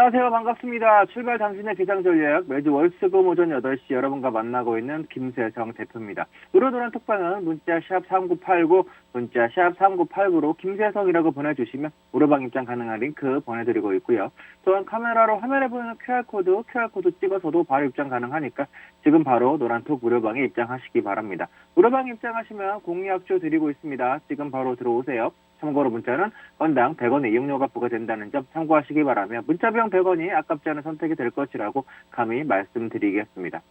안녕하세요. 반갑습니다. 출발 당신의 기상 전략 매주 월수금 오전 8시 여러분과 만나고 있는 김세성 대표입니다. 노릇노릇 톡방은 문자 샵 3989, 문자 샵 3989로 김세성이라고 보내주시면 무료방 입장 가능한 링크 보내드리고 있고요. 또한 카메라로 화면에 보이는 QR코드 찍어서도 바로 입장 가능하니까 지금 바로 노란톡 무료방에 입장하시기 바랍니다. 무료방 입장하시면 공유학조 드리고 있습니다. 지금 바로 들어오세요. 참고로 문자는 건당 100원의 이용료가 부과된다는 점 참고하시기 바라며 문자 비용 100원이 아깝지 않은 선택이 될 것이라고 감히 말씀드리겠습니다.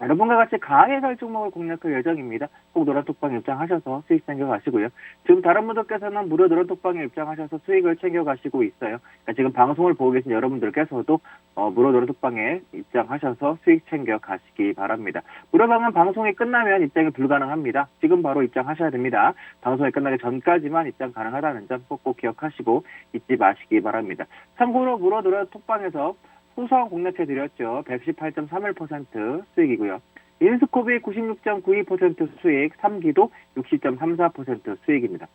여러분과 같이 강하게 살 종목을 공략할 예정입니다. 꼭 노란톡방에 입장하셔서 수익 챙겨가시고요. 지금 다른 분들께서는 무료 노란톡방에 입장하셔서 수익을 챙겨가시고 있어요. 그러니까 지금 방송을 보고 계신 여러분들께서도 무료 노란톡방에 입장하셔서 수익 챙겨가시기 바랍니다. 무료방은 방송이 끝나면 입장이 불가능합니다. 지금 바로 입장하셔야 됩니다. 방송이 끝나기 전까지만 입장 가능하다는 점 꼭꼭 기억하시고 잊지 마시기 바랍니다. 참고로 무료 노란톡방에서 후성 공략해드렸죠. 118.31% 수익이고요. 인스코비 96.92% 수익, 3기도 60.34% 수익입니다.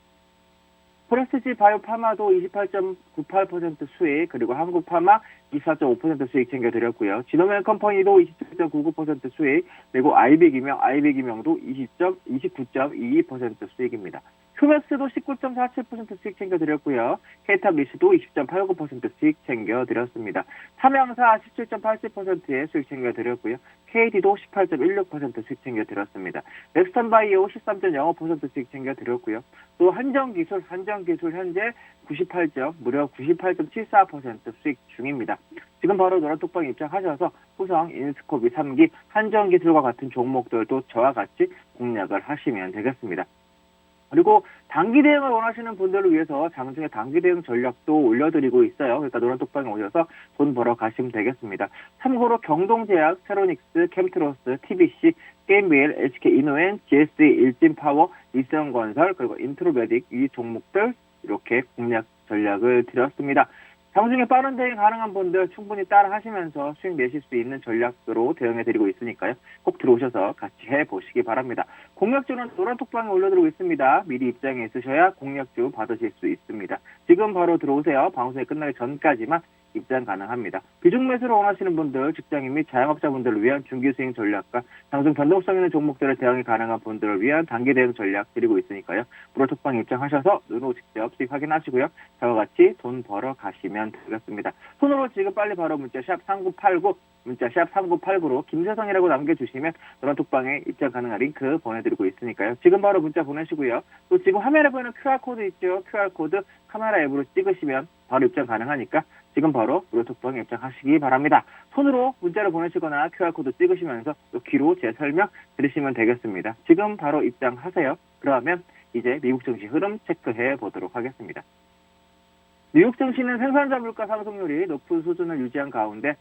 프레스티지 바이오파마도 28.98% 수익, 그리고 한국파마 24.5% 수익 챙겨드렸고요. 지노멜 컴퍼니도 27.99% 수익, 그리고 아이비기명도 29.22% 수익입니다. 휴맥스도 19.47% 수익 챙겨드렸고요. 케이탑리스도 20.89% 수익 챙겨드렸습니다. 삼양사 17.87%의 수익 챙겨드렸고요. KD도 18.16% 수익 챙겨드렸습니다. 넥스턴바이오 13.05% 수익 챙겨드렸고요. 또 한정기술 현재 무려 98.74% 수익 중입니다. 지금 바로 노란톡방에 입장하셔서 후성, 인스코비 3기, 한정기술과 같은 종목들도 저와 같이 공략을 하시면 되겠습니다. 그리고 단기 대응을 원하시는 분들을 위해서 장중에 단기 대응 전략도 올려드리고 있어요. 그러니까 노란톡방에 오셔서 돈 벌어 가시면 되겠습니다. 참고로 경동제약, 세로닉스, 캠트로스, TBC, 게임비엘, HK이노엔, GS, 일진파워, 이성건설, 그리고 인트로메딕 이 종목들 이렇게 공략 전략을 드렸습니다. 장중에 빠른 대응 가능한 분들 충분히 따라 하시면서 수익 내실 수 있는 전략으로 대응해드리고 있으니까요. 꼭 들어오셔서 같이 해보시기 바랍니다. 공략주는 노란톡방에 올려드리고 있습니다. 미리 입장에 있으셔야 공략주 받으실 수 있습니다. 지금 바로 들어오세요. 방송이 끝나기 전까지만 입장 가능합니다. 비중 매수를 원하시는 분들, 직장인 및 자영업자분들을 위한 중기 수익 전략과 장중 변동성 있는 종목들을 대응이 가능한 분들을 위한 단기 대응 전략 드리고 있으니까요. 무료톡방 입장하셔서 눈으로 직접 수익 확인하시고요. 저와 같이 돈 벌어 가시면 되겠습니다. 손으로 지금 빨리 바로 문자 샵 3989, 문자 샵 3989로 김세성이라고 남겨주시면 노란톡방에 입장 가능한 링크 보내드리고 있으니까요. 지금 바로 문자 보내시고요. 또 지금 화면에 보이는 QR코드 있죠. QR코드 카메라 앱으로 찍으시면 바로 입장 가능하니까 지금 바로 무료톡방에 입장하시기 바랍니다. 손으로 문자를 보내시거나 QR코드 찍으시면서 또 귀로 제 설명 들으시면 되겠습니다. 지금 바로 입장하세요. 그러면 이제 미국 증시 흐름 체크해 보도록 하겠습니다. 뉴욕 증시는 생산자 물가 상승률이 높은 수준을 유지한 가운데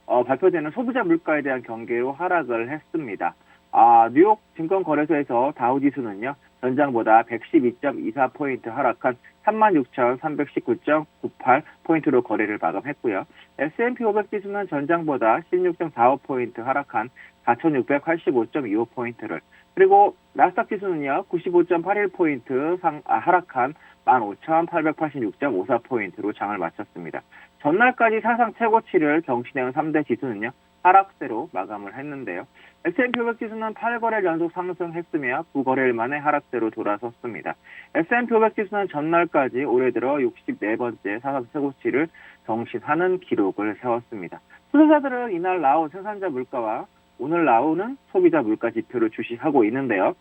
발표되는 소비자 물가에 대한 경계로 하락을 했습니다. 뉴욕 증권거래소에서 다우지수는요, 전장보다 112.24포인트 하락한 36,319.98포인트로 거래를 마감했고요. S&P 500 지수는 전장보다 16.45포인트 하락한 4,685.25포인트를, 그리고 나스닥 지수는요, 95.81포인트 하락한 15,886.54포인트로 장을 마쳤습니다. 전날까지 사상 최고치를 경신해온 3대 지수는요, 하락세로 마감을 했는데요. S&P 500 지수는 8거래일 연속 상승했으며 9거래일 만에 하락세로 돌아섰습니다. S&P 500 지수는 전날까지 올해 들어 64번째 사상 최고치를 경신하는 기록을 세웠습니다. 투자자들은 이날 나온 생산자 물가와 오늘 나오는 소비자 물가 지표를 주시하고 있는데요.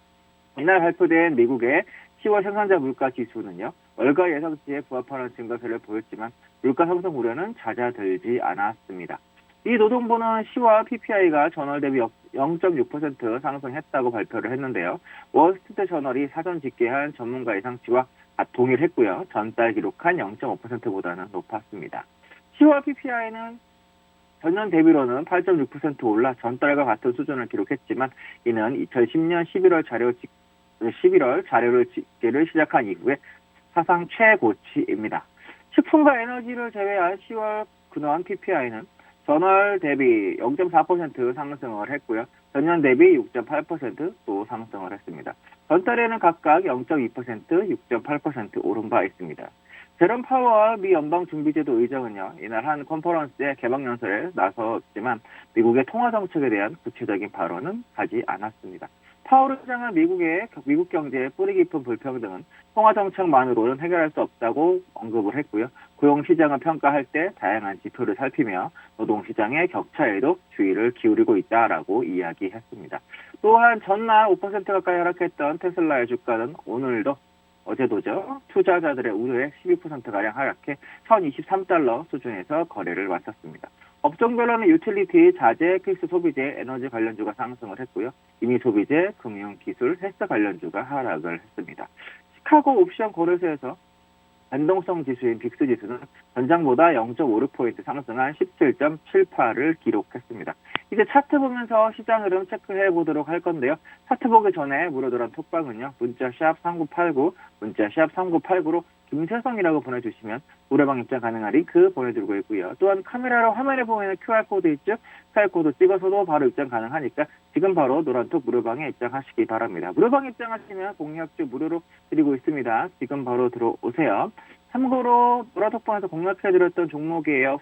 이날 발표된 미국의 10월 생산자 물가 지수는요, 월가 예상치에 부합하는 증가세를 보였지만 물가 상승 우려는 잦아들지 않았습니다. 이 노동부는 10월 PPI가 전월 대비 0.6% 상승했다고 발표를 했는데요. 월스트리트 저널이 사전 집계한 전문가 예상치와 동일했고요. 전달 기록한 0.5%보다는 높았습니다. 10월 PPI는 전년 대비로는 8.6% 올라 전달과 같은 수준을 기록했지만 이는 2010년 11월 자료를 집계를 시작한 이후에 사상 최고치입니다. 식품과 에너지를 제외한 10월 근원 PPI는 전월 대비 0.4% 상승을 했고요. 전년 대비 6.8%또 상승을 했습니다. 전달에는 각각 0.2%, 6.8% 오른 바 있습니다. 제롬 파월 미 연방준비제도 의장은요, 이날 한 컨퍼런스의 개막연설에 나섰지만 미국의 통화 정책에 대한 구체적인 발언은 하지 않았습니다. 파월 의장은 미국 경제의 뿌리 깊은 불평등은 통화 정책만으로는 해결할 수 없다고 언급을 했고요. 고용 시장을 평가할 때 다양한 지표를 살피며 노동 시장의 격차에도 주의를 기울이고 있다라고 이야기했습니다. 또한 전날 5% 가까이 하락했던 테슬라의 주가는 오늘도 어제도죠. 투자자들의 우려에 12%가량 하락해 1023달러 수준에서 거래를 마쳤습니다. 업종별로는 유틸리티, 자재, 필수 소비재, 에너지 관련주가 상승을 했고요. 임의 소비재, 금융, 기술, 헬스 관련주가 하락을 했습니다. 시카고 옵션 거래소에서 변동성 지수인 빅스 지수는 전장보다 0.56포인트 상승한 17.78을 기록했습니다. 이제 차트 보면서 시장 흐름 체크해 보도록 할 건데요. 차트 보기 전에 물어들은 톡방은요. 문자 샵 3989, 문자 샵 3989로 김세성이라고 보내주시면 노래방 입장 가능한 링크 보내드리고 있고요. 또한 카메라로 화면에 보이는 QR코드 있죠? QR코드 찍어서도 바로 입장 가능하니까 지금 바로 노란톡 무료방에 입장하시기 바랍니다. 무료방 입장하시면 공략주 무료로 드리고 있습니다. 지금 바로 들어오세요. 참고로 노란톡방에서 공략해드렸던 종목이에요.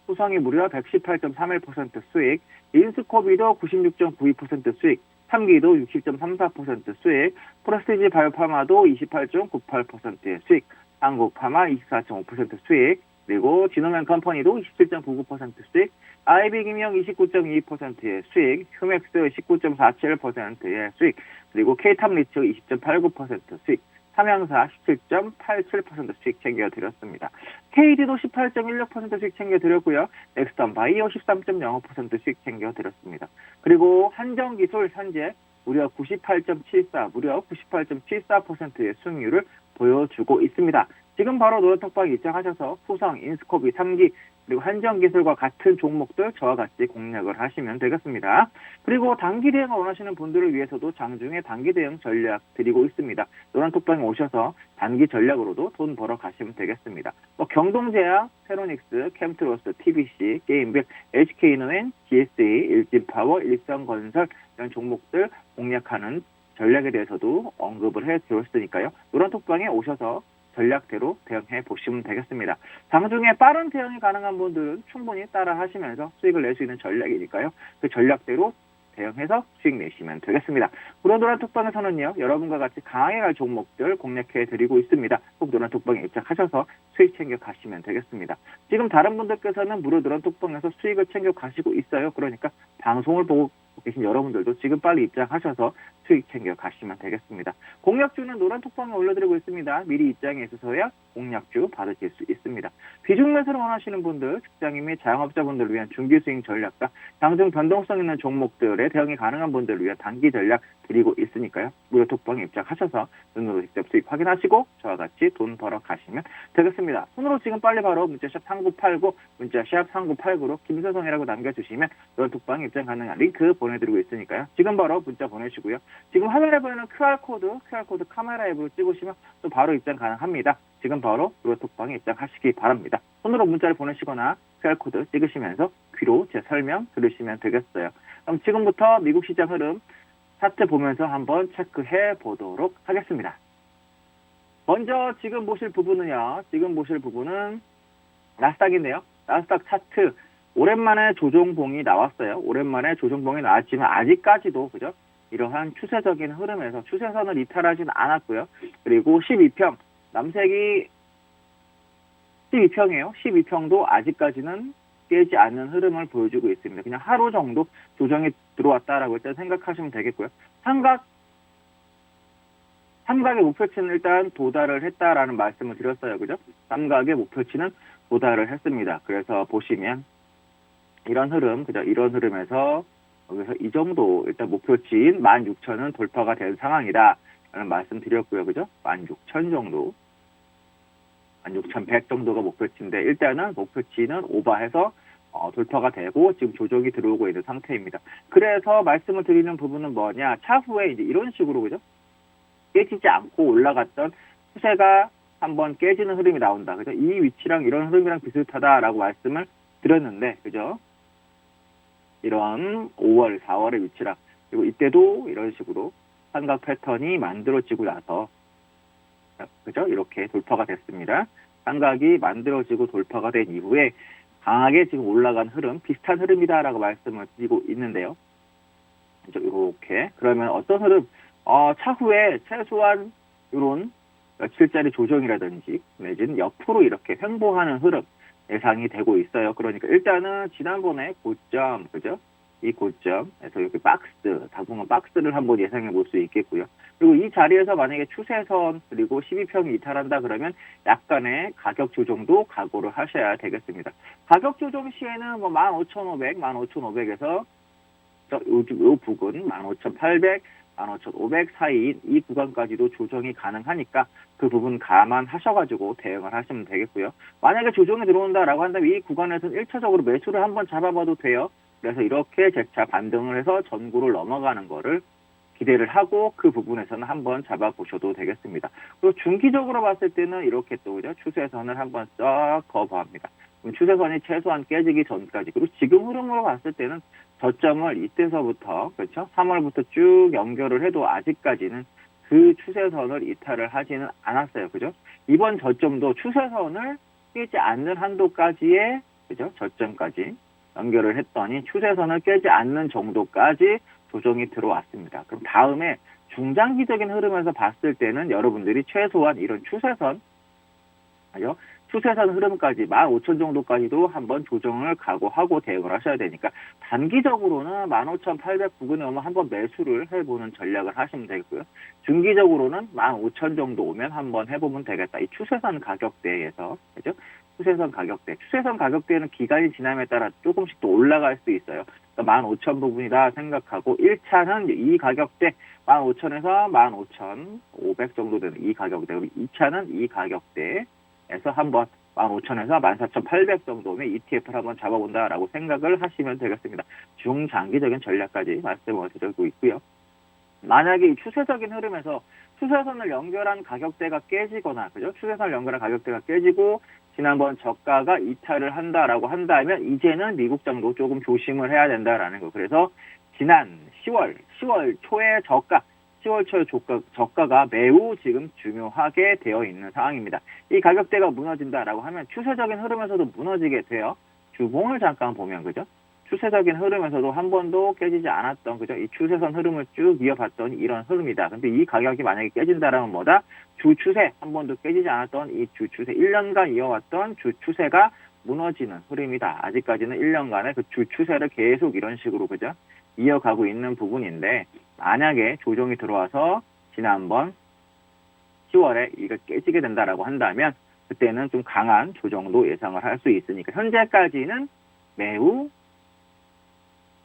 후성이 무려 118.31% 수익, 인스코비도 96.92% 수익, 3기도 60.34% 수익, 프레스티지 바이오파마도 28.98%의 수익, 한국파마 24.5% 수익, 그리고 지노맨 컴퍼니도 27.99% 수익, 아이비김형 29.22%의 수익, 휴맥스 19.47%의 수익, 그리고 K탑리츠 20.89% 수익, 삼양사 17.87% 수익 챙겨드렸습니다. KD도 18.16% 수익 챙겨드렸고요. 넥스턴 바이오 13.05% 수익 챙겨드렸습니다. 그리고 한정기술 현재 무려 98.74%의 수익률을 보여주고 있습니다. 지금 바로 노란톡방 입장하셔서 후성, 인스코비, 3기, 그리고 한정기술과 같은 종목들 저와 같이 공략을 하시면 되겠습니다. 그리고 단기 대응을 원하시는 분들을 위해서도 장중에 단기 대응 전략 드리고 있습니다. 노란톡방에 오셔서 단기 전략으로도 돈 벌어 가시면 되겠습니다. 경동제약, 세로닉스, 캠트로스, TBC, 게임백, HK노엔, GSA, 일진파워, 일성건설 이런 종목들 공략하는 전략에 대해서도 언급을 해드렸으니까요. 노란톡방에 오셔서 전략대로 대응해 보시면 되겠습니다. 장중에 빠른 대응이 가능한 분들은 충분히 따라 하시면서 수익을 낼 수 있는 전략이니까요. 그 전략대로 대응해서 수익 내시면 되겠습니다. 노란톡방에서는요, 여러분과 같이 강하게 갈 종목들 공략해 드리고 있습니다. 꼭 노란톡방에 입장하셔서 수익 챙겨 가시면 되겠습니다. 지금 다른 분들께서는 무료 노란톡방에서 수익을 챙겨 가시고 있어요. 그러니까 방송을 보고 계신 여러분들도 지금 빨리 입장하셔서 수익 챙겨 가시면 되겠습니다. 공략주는 노란톡방에 올려드리고 있습니다. 미리 입장에 있어서야 공략주 받으실 수 있습니다. 비중 매수를 원하시는 분들, 직장인 및 자영업자분들을 위한 중기 수익 전략과 장중 변동성 있는 종목들에 대응이 가능한 분들을 위한 단기 전략 드리고 있으니까요. 무료 톡방에 입장하셔서 눈으로 직접 수익 확인하시고 저와 같이 돈 벌어 가시면 되겠습니다. 손으로 지금 빨리 바로 문자샵 3989, 문자샵 3989로 김세성이라고 남겨주시면 노란 톡방에 입장 가능한 링크 보내드리고 있으니까요. 지금 바로 문자 보내시고요. 지금 화면에 보이는 QR코드 카메라 앱으로 찍으시면 또 바로 입장 가능합니다. 지금 바로 노란 톡방에 입장하시기 바랍니다. 손으로 문자를 보내시거나 QR코드 찍으시면서 귀로 제 설명 들으시면 되겠어요. 그럼 지금부터 미국 시장 흐름 차트 보면서 한번 체크해 보도록 하겠습니다. 먼저 지금 보실 부분은 나스닥인데요. 나스닥 차트 오랜만에 조정봉이 나왔어요. 오랜만에 조정봉이 나왔지만 아직까지도 그죠? 이러한 추세적인 흐름에서 추세선을 이탈하지는 않았고요. 그리고 12평 남색이 12평이에요. 12평도 아직까지는 깨지 않는 흐름을 보여주고 있습니다. 그냥 하루 정도 조정이 들어왔다라고 일단 생각하시면 되겠고요. 삼각의 목표치는 일단 도달을 했다라는 말씀을 드렸어요. 그죠? 삼각의 목표치는 도달을 했습니다. 그래서 보시면 이런 흐름, 그죠? 이런 흐름에서 여기서 이 정도 일단 목표치인 16,000은 돌파가 된 상황이다. 라는 말씀 드렸고요. 그죠? 16,000 정도. 16,100 정도가 목표치인데 일단은 목표치는 오버해서 돌파가 되고 지금 조정이 들어오고 있는 상태입니다. 그래서 말씀을 드리는 부분은 뭐냐? 차후에 이제 이런 식으로 그죠? 깨지지 않고 올라갔던 추세가 한번 깨지는 흐름이 나온다. 그죠? 이 위치랑 이런 흐름이랑 비슷하다라고 말씀을 드렸는데, 그죠? 이런 5월, 4월의 위치랑 그리고 이때도 이런 식으로 삼각 패턴이 만들어지고 나서 그죠? 이렇게 돌파가 됐습니다. 삼각이 만들어지고 돌파가 된 이후에 강하게 지금 올라간 흐름, 비슷한 흐름이다라고 말씀을 드리고 있는데요. 이렇게 그러면 어떤 흐름? 차후에 최소한 이런 며칠짜리 조정이라든지 내지는 옆으로 이렇게 횡보하는 흐름 예상이 되고 있어요. 그러니까 일단은 지난번에 고점, 그죠? 이 고점에서 이렇게 박스, 당분간 박스를 한번 예상해 볼 수 있겠고요. 그리고 이 자리에서 만약에 추세선 그리고 12평이 이탈한다 그러면 약간의 가격 조정도 각오를 하셔야 되겠습니다. 가격 조정 시에는 뭐 15,500, 15,500에서 요 부근 15,800, 15,500 사이인 이 구간까지도 조정이 가능하니까 그 부분 감안하셔가지고 대응을 하시면 되겠고요. 만약에 조정이 들어온다라고 한다면 이 구간에서는 1차적으로 매수를 한번 잡아봐도 돼요. 그래서 이렇게 재차 반등을 해서 전구를 넘어가는 거를 기대를 하고 그 부분에서는 한번 잡아보셔도 되겠습니다. 그리고 중기적으로 봤을 때는 이렇게 또 그죠? 추세선을 한번 썩 거부합니다. 그럼 추세선이 최소한 깨지기 전까지 그리고 지금 흐름으로 봤을 때는 저점을 이때서부터 그렇죠? 3월부터 쭉 연결을 해도 아직까지는 그 추세선을 이탈을 하지는 않았어요. 그죠? 이번 저점도 추세선을 깨지 않는 한도까지의 그죠? 저점까지 연결을 했더니 추세선을 깨지 않는 정도까지 조정이 들어왔습니다. 그럼 다음에 중장기적인 흐름에서 봤을 때는 여러분들이 최소한 이런 추세선, 그죠? 추세선 흐름까지 15,000 정도까지도 한번 조정을 각오하고 대응을 하셔야 되니까 단기적으로는 15,800 부근에 오면 한번 매수를 해보는 전략을 하시면 되겠고요. 중기적으로는 15,000 정도 오면 한번 해보면 되겠다. 이 추세선 가격대에서, 그죠? 추세선 가격대. 추세선 가격대는 기간이 지남에 따라 조금씩 더 올라갈 수 있어요. 그러니까 15,000 부분이다 생각하고 1차는 이 가격대 15,000에서 15,500 정도 되는 이 가격대. 그리고 2차는 이 가격대. 에서 한번 15,000에서 14,800 정도면 ETF를 한번 잡아본다라고 생각을 하시면 되겠습니다. 중장기적인 전략까지 말씀을 드리고 있고요. 만약에 이 추세적인 흐름에서 추세선을 연결한 가격대가 깨지거나, 그죠? 추세선을 연결한 가격대가 깨지고 지난번 저가가 이탈을 한다라고 한다면 이제는 미국장도 조금 조심을 해야 된다라는 거. 그래서 지난 10월 초의 저가 10월 초에 저가가 매우 지금 중요하게 되어 있는 상황입니다. 이 가격대가 무너진다라고 하면 추세적인 흐름에서도 무너지게 돼요. 주봉을 잠깐 보면 그죠? 추세적인 흐름에서도 한 번도 깨지지 않았던 그죠? 이 추세선 흐름을 쭉 이어봤던 이런 흐름이다. 근데 이 가격이 만약에 깨진다라면 뭐다? 주추세 한 번도 깨지지 않았던 이 주추세 1년간 이어왔던 주추세가 무너지는 흐름이다. 아직까지는 1년간의 그 주추세를 계속 이런 식으로 그죠? 이어가고 있는 부분인데 만약에 조정이 들어와서 지난번 10월에 이거 깨지게 된다라고 한다면 그때는 좀 강한 조정도 예상을 할 수 있으니까 현재까지는 매우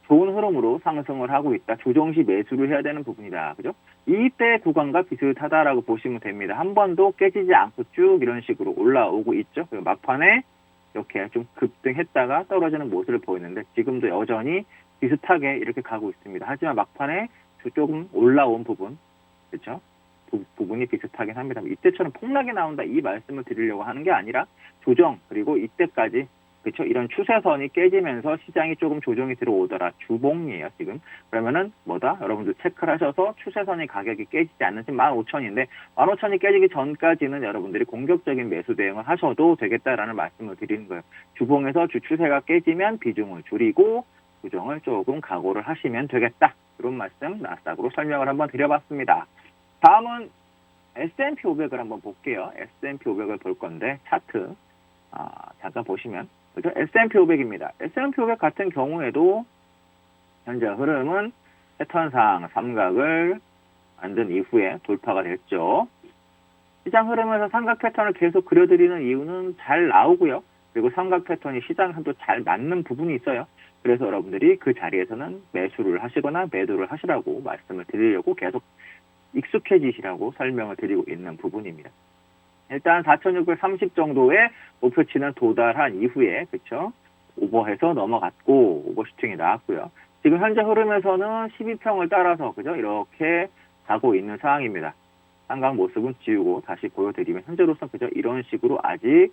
좋은 흐름으로 상승을 하고 있다. 조정 시 매수를 해야 되는 부분이다. 그죠? 이때 구간과 비슷하다라고 보시면 됩니다. 한 번도 깨지지 않고 쭉 이런 식으로 올라오고 있죠. 그리고 막판에 이렇게 좀 급등했다가 떨어지는 모습을 보이는데 지금도 여전히 비슷하게 이렇게 가고 있습니다. 하지만 막판에 조금 올라온 부분, 그렇죠? 부분이 비슷하긴 합니다. 이때처럼 폭락이 나온다 이 말씀을 드리려고 하는 게 아니라 조정 그리고 이때까지 그렇죠? 이런 추세선이 깨지면서 시장이 조금 조정이 들어오더라. 주봉이에요 지금. 그러면은 뭐다? 여러분들 체크를 하셔서 추세선이 가격이 깨지지 않는지 15,000인데 15,000이 깨지기 전까지는 여러분들이 공격적인 매수 대응을 하셔도 되겠다라는 말씀을 드리는 거예요. 주봉에서 주추세가 깨지면 비중을 줄이고 조정을 조금 각오를 하시면 되겠다. 그런 말씀 나스닥으로 설명을 한번 드려봤습니다. 다음은 S&P 500을 한번 볼게요. S&P 500을 볼 건데 차트 잠깐 보시면 그렇죠? S&P 500입니다. S&P 500 같은 경우에도 현재 흐름은 패턴상 삼각을 만든 이후에 돌파가 됐죠. 시장 흐름에서 삼각 패턴을 계속 그려드리는 이유는 잘 나오고요. 그리고 삼각 패턴이 시장한테 잘 맞는 부분이 있어요. 그래서 여러분들이 그 자리에서는 매수를 하시거나 매도를 하시라고 말씀을 드리려고 계속 익숙해지시라고 설명을 드리고 있는 부분입니다. 일단 4,630 정도의 목표치는 도달한 이후에 그렇죠? 오버해서 넘어갔고 오버슈팅이 나왔고요. 지금 현재 흐름에서는 12평을 따라서 그죠? 이렇게 가고 있는 상황입니다. 삼각 모습은 지우고 다시 보여드리면 현재로서 그죠? 이런 식으로 아직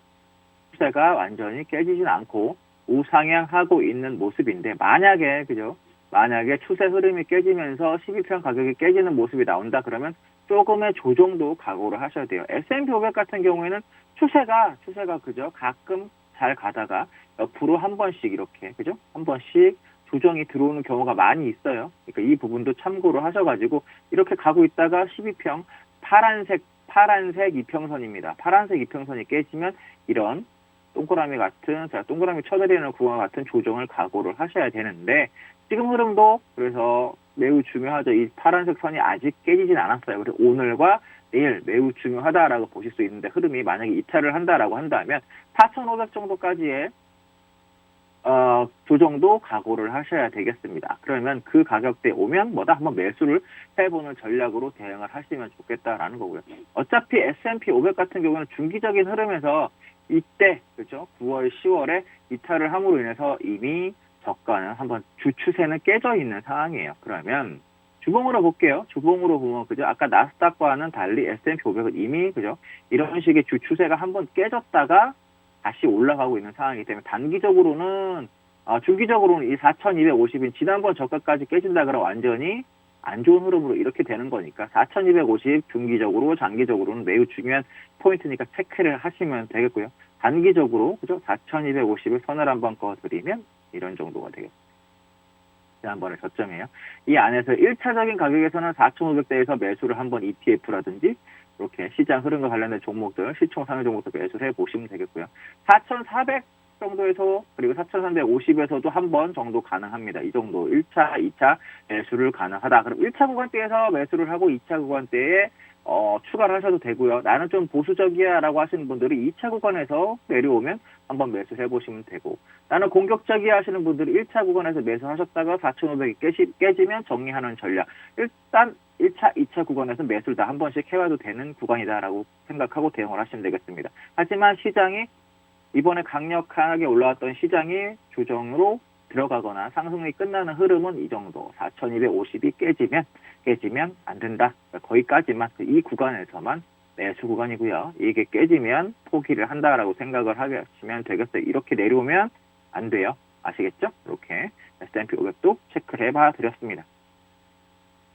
추세가 완전히 깨지진 않고 우상향하고 있는 모습인데 만약에 그죠? 만약에 추세 흐름이 깨지면서 12평 가격이 깨지는 모습이 나온다 그러면 조금의 조정도 각오를 하셔야 돼요. S&P 500 같은 경우에는 추세가 그죠? 가끔 잘 가다가 옆으로 한 번씩 이렇게 그죠? 한 번씩 조정이 들어오는 경우가 많이 있어요. 그러니까 이 부분도 참고를 하셔가지고 이렇게 가고 있다가 12평 파란색 이평선입니다. 파란색 이평선이 깨지면 이런 동그라미 같은, 제가 동그라미 쳐드리는 구간 같은 조정을 각오를 하셔야 되는데, 지금 흐름도 그래서 매우 중요하죠. 이 파란색 선이 아직 깨지진 않았어요. 그래서 오늘과 내일 매우 중요하다라고 보실 수 있는데, 흐름이 만약에 이탈을 한다라고 한다면 4,500 정도까지의 조정도 각오를 하셔야 되겠습니다. 그러면 그 가격대에 오면 한번 매수를 해보는 전략으로 대응을 하시면 좋겠다라는 거고요. 어차피 S&P 500 같은 경우는 중기적인 흐름에서 이때 그죠? 9월, 10월에 이탈을 함으로 인해서 이미 저가는 한번 주추세는 깨져 있는 상황이에요. 그러면 주봉으로 볼게요. 주봉으로 보면 그죠? 아까 나스닥과는 달리 S&P 500은 이미 그죠? 이런 식의 주추세가 한번 깨졌다가 다시 올라가고 있는 상황이기 때문에 단기적으로는 중기적으로는 이 4,250인 지난번 저가까지 깨진다 그러면 완전히 안 좋은 흐름으로 이렇게 되는 거니까 4,250 중기적으로 장기적으로는 매우 중요한 포인트니까 체크를 하시면 되겠고요. 단기적으로 그죠? 4,250을 선을 한번 그어드리면 이런 정도가 되겠습니다. 지난번에 저점이에요. 이 안에서 1차적인 가격에서는 4,500대에서 매수를 한번 ETF라든지 이렇게 시장 흐름과 관련된 종목들, 시총 상위 종목들 매수를 해보시면 되겠고요. 4,400 정도에서 그리고 4,350에서도 한 번 정도 가능합니다. 이 정도 1차, 2차 매수를 가능하다. 그럼 1차 구간대에서 매수를 하고 2차 구간대에 추가를 하셔도 되고요. 나는 좀 보수적이야 라고 하시는 분들이 2차 구간에서 내려오면 한번 매수해 보시면 되고, 나는 공격적이야 하시는 분들이 1차 구간에서 매수하셨다가 4,500이 깨지면 정리하는 전략. 일단 1차, 2차 구간에서 매수를 다 한 번씩 해와도 되는 구간이다라고 생각하고 대응을 하시면 되겠습니다. 하지만 시장이 이번에 강력하게 올라왔던 시장이 조정으로 들어가거나 상승이 끝나는 흐름은 이 정도 4,250이 깨지면 안 된다. 거기까지만 이 구간에서만 매수 구간이고요. 이게 깨지면 포기를 한다라고 생각을 하시면 되겠어요. 이렇게 내려오면 안 돼요. 아시겠죠? 이렇게 S&P 500도 체크를 해봐 드렸습니다.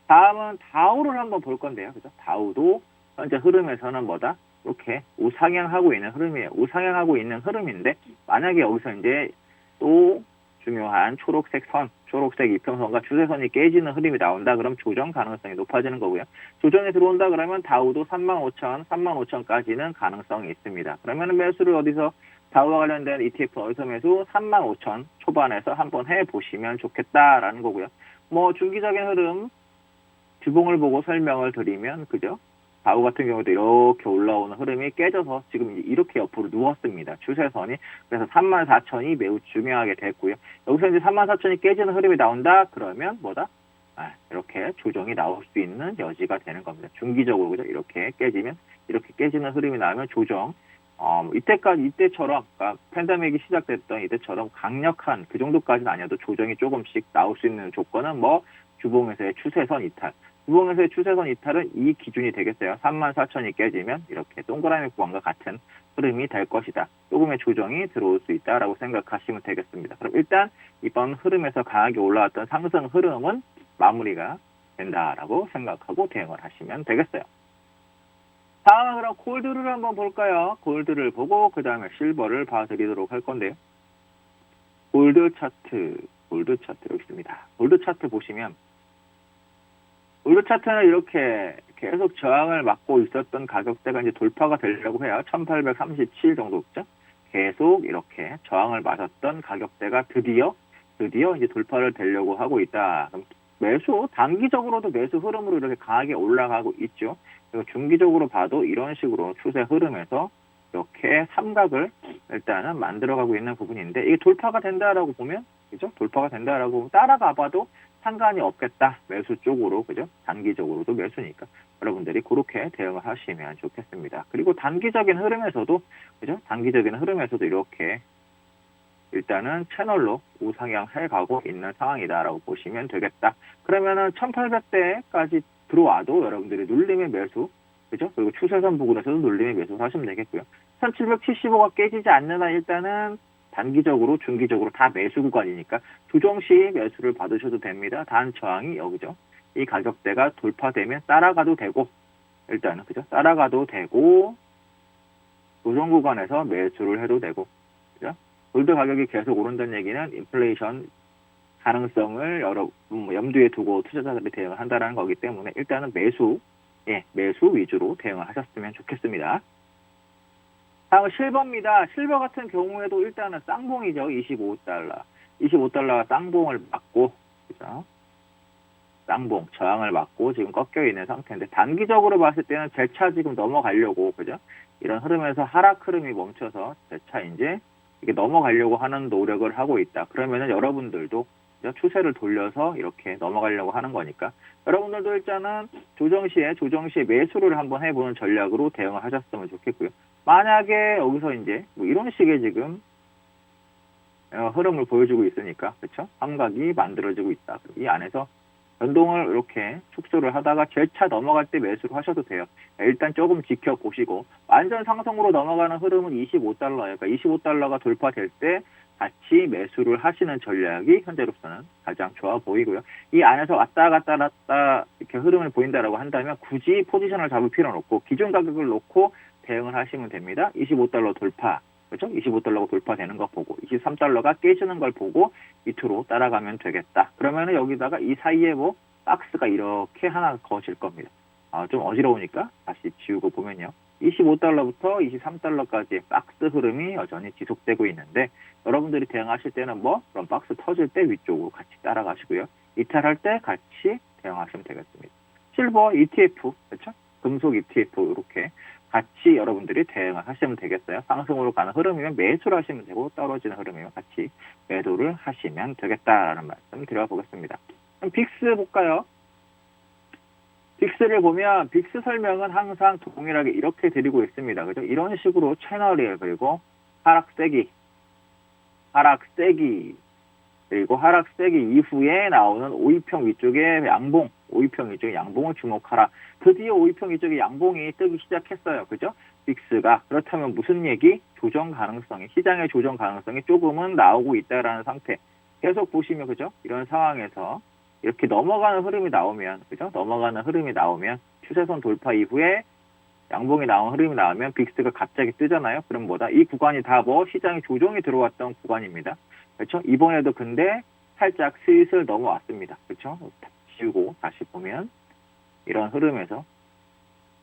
다음은 다우를 한번 볼 건데요. 그죠? 다우도 현재 흐름에서는 이렇게 우상향하고 있는 흐름이에요. 우상향하고 있는 흐름인데, 만약에 여기서 이제 또 중요한 초록색 이평선과 추세선이 깨지는 흐름이 나온다. 그럼 조정 가능성이 높아지는 거고요. 조정이 들어온다 그러면 다우도 35,000까지는 가능성이 있습니다. 그러면 매수를 어디서, 다우와 관련된 ETF 어디서 매수? 35,000 초반에서 한번 해보시면 좋겠다라는 거고요. 중기적인 흐름, 주봉을 보고 설명을 드리면, 그죠? 다우 같은 경우도 이렇게 올라오는 흐름이 깨져서 지금 이렇게 옆으로 누웠습니다. 추세선이. 그래서 34,000이 매우 중요하게 됐고요. 여기서 이제 34,000이 깨지는 흐름이 나온다? 그러면 이렇게 조정이 나올 수 있는 여지가 되는 겁니다. 중기적으로, 그죠? 이렇게 깨지는 흐름이 나오면 조정. 이때처럼, 그러니까 팬데믹이 시작됐던 이때처럼 강력한 그 정도까지는 아니어도 조정이 조금씩 나올 수 있는 조건은 주봉에서의 추세선 이탈. 주봉에서의 추세선 이탈은 이 기준이 되겠어요. 34,000이 깨지면 이렇게 동그라미 구간과 같은 흐름이 될 것이다. 조금의 조정이 들어올 수 있다라고 생각하시면 되겠습니다. 그럼 일단 이번 흐름에서 강하게 올라왔던 상승 흐름은 마무리가 된다라고 생각하고 대응을 하시면 되겠어요. 다음은 그럼 골드를 한번 볼까요? 골드를 보고 그 다음에 실버를 봐드리도록 할 건데요. 골드 차트로 있습니다. 골드 차트 보시면, 골드 차트는 이렇게 계속 저항을 막고 있었던 가격대가 이제 돌파가 되려고 해요. 1837 정도죠. 계속 이렇게 저항을 맞았던 가격대가 드디어 이제 돌파를 되려고 하고 있다. 그럼 단기적으로도 매수 흐름으로 이렇게 강하게 올라가고 있죠. 그리고 중기적으로 봐도 이런 식으로 추세 흐름에서 이렇게 삼각을 일단은 만들어가고 있는 부분인데, 이게 돌파가 된다라고 보면, 그죠? 돌파가 된다라고 보면 따라가 봐도 상관이 없겠다. 매수 쪽으로, 그죠? 단기적으로도 매수니까. 여러분들이 그렇게 대응을 하시면 좋겠습니다. 그리고 단기적인 흐름에서도, 그죠? 단기적인 흐름에서도 이렇게 일단은 채널로 우상향 해가고 있는 상황이다라고 보시면 되겠다. 그러면은 1800대까지 들어와도 여러분들이 눌림의 매수, 그죠? 그리고 추세선 부근에서도 눌림의 매수를 하시면 되겠고요. 1775가 깨지지 않는 한 일단은 단기적으로, 중기적으로 다 매수 구간이니까 조정 시 매수를 받으셔도 됩니다. 단 저항이 여기죠. 이 가격대가 돌파되면 따라가도 되고, 일단은, 그죠? 따라가도 되고, 조정 구간에서 매수를 해도 되고, 그죠? 골드 가격이 계속 오른다는 얘기는 인플레이션 가능성을 염두에 두고 투자자들이 대응을 한다는 거기 때문에 일단은 매수 위주로 대응을 하셨으면 좋겠습니다. 다음은 실버입니다. 실버 같은 경우에도 일단은 쌍봉이죠. 25달러. 25달러가 쌍봉을 맞고, 그죠? 쌍봉, 저항을 맞고 지금 꺾여 있는 상태인데, 단기적으로 봤을 때는 재차 지금 넘어가려고, 그죠? 이런 흐름에서 하락 흐름이 멈춰서 재차 이제 이게 넘어가려고 하는 노력을 하고 있다. 그러면은 여러분들도 추세를 돌려서 이렇게 넘어가려고 하는 거니까 여러분들도 일단은 조정 시에 매수를 한번 해보는 전략으로 대응을 하셨으면 좋겠고요. 만약에 여기서 이제 뭐 이런 식의 지금 흐름을 보여주고 있으니까, 그렇죠? 감각이 만들어지고 있다. 이 안에서 변동을 이렇게 축소를 하다가 재차 넘어갈 때 매수를 하셔도 돼요. 일단 조금 지켜보시고, 완전 상승으로 넘어가는 흐름은 25달러예요. 그러니까 25달러가 돌파될 때 같이 매수를 하시는 전략이 현재로서는 가장 좋아 보이고요. 이 안에서 왔다 갔다 이렇게 흐름을 보인다라고 한다면 굳이 포지션을 잡을 필요는 없고 기존 가격을 놓고 대응을 하시면 됩니다. 25달러 돌파, 그렇죠? 25달러가 돌파되는 거 보고 23달러가 깨지는 걸 보고 밑으로 따라가면 되겠다. 그러면은 여기다가 이 사이에 뭐 박스가 이렇게 하나 거실 겁니다. 좀 어지러우니까 다시 지우고 보면요. 25달러부터 23달러까지의 박스 흐름이 여전히 지속되고 있는데 여러분들이 대응하실 때는 뭐 그런 박스 터질 때 위쪽으로 같이 따라가시고요. 이탈할 때 같이 대응하시면 되겠습니다. 실버 ETF, 그렇죠? 금속 ETF 이렇게 같이 여러분들이 대응을 하시면 되겠어요. 상승으로 가는 흐름이면 매수를 하시면 되고 떨어지는 흐름이면 같이 매도를 하시면 되겠다라는 말씀 드려보겠습니다. 그럼 빅스 볼까요? 빅스를 보면 빅스 설명은 항상 동일하게 이렇게 드리고 있습니다. 그죠? 이런 식으로 채널이에요. 그리고 하락 세기 그리고 하락 세기 이후에 나오는 5일평 위쪽에 양봉, 5일평 위쪽에 양봉을 주목하라. 드디어 5일평 위쪽에 양봉이 뜨기 시작했어요. 그죠? 빅스가. 그렇다면 무슨 얘기? 시장의 조정 가능성이 조금은 나오고 있다라는 상태. 계속 보시면, 그죠? 이런 상황에서 이렇게 넘어가는 흐름이 나오면, 그죠? 넘어가는 흐름이 나오면, 추세선 돌파 이후에 양봉이 나온 흐름이 나오면 빅스가 갑자기 뜨잖아요. 그럼 뭐다? 이 구간이 다 시장이 조정이 들어왔던 구간입니다. 그렇죠? 이번에도 근데 살짝 슬슬 넘어왔습니다. 그렇죠? 지우고 다시 보면 이런 흐름에서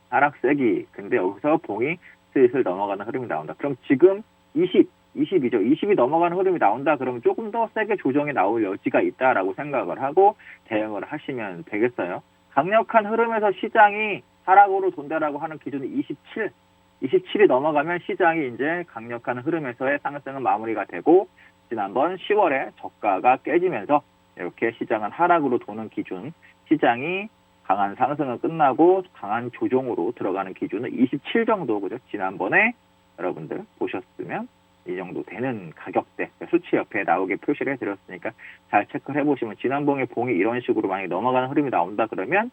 하락 세기. 근데 여기서 봉이 슬슬 넘어가는 흐름이 나온다. 그럼 지금 20이죠. 20이 넘어가는 흐름이 나온다. 그러면 조금 더 세게 조정이 나올 여지가 있다라고 생각을 하고 대응을 하시면 되겠어요. 강력한 흐름에서 시장이 하락으로 돈다라고 하는 기준이 27이 넘어가면 시장이 이제 강력한 흐름에서의 상승은 마무리가 되고 지난번 10월에 저가가 깨지면서 이렇게 시장은 하락으로 도는 기준, 시장이 강한 상승은 끝나고 강한 조정으로 들어가는 기준은 27 정도, 그죠? 지난번에 여러분들 보셨으면 이 정도 되는 가격대, 수치 옆에 나오게 표시를 해드렸으니까 잘 체크를 해보시면 지난번에 봉이 이런 식으로 만약에 넘어가는 흐름이 나온다 그러면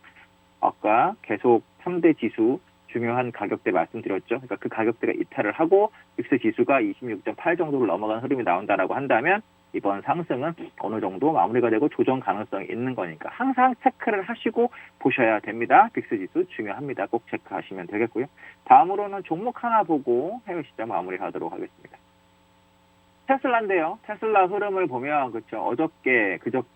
아까 계속 3대 지수 중요한 가격대 말씀드렸죠. 그러니까 그 가격대가 이탈을 하고 빅스 지수가 26.8 정도를 넘어가는 흐름이 나온다라고 한다면 이번 상승은 어느 정도 마무리가 되고 조정 가능성이 있는 거니까 항상 체크를 하시고 보셔야 됩니다. 빅스 지수 중요합니다. 꼭 체크하시면 되겠고요. 다음으로는 종목 하나 보고 해외 시장 마무리하도록 하겠습니다. 테슬라인데요. 테슬라 흐름을 보면 그렇죠.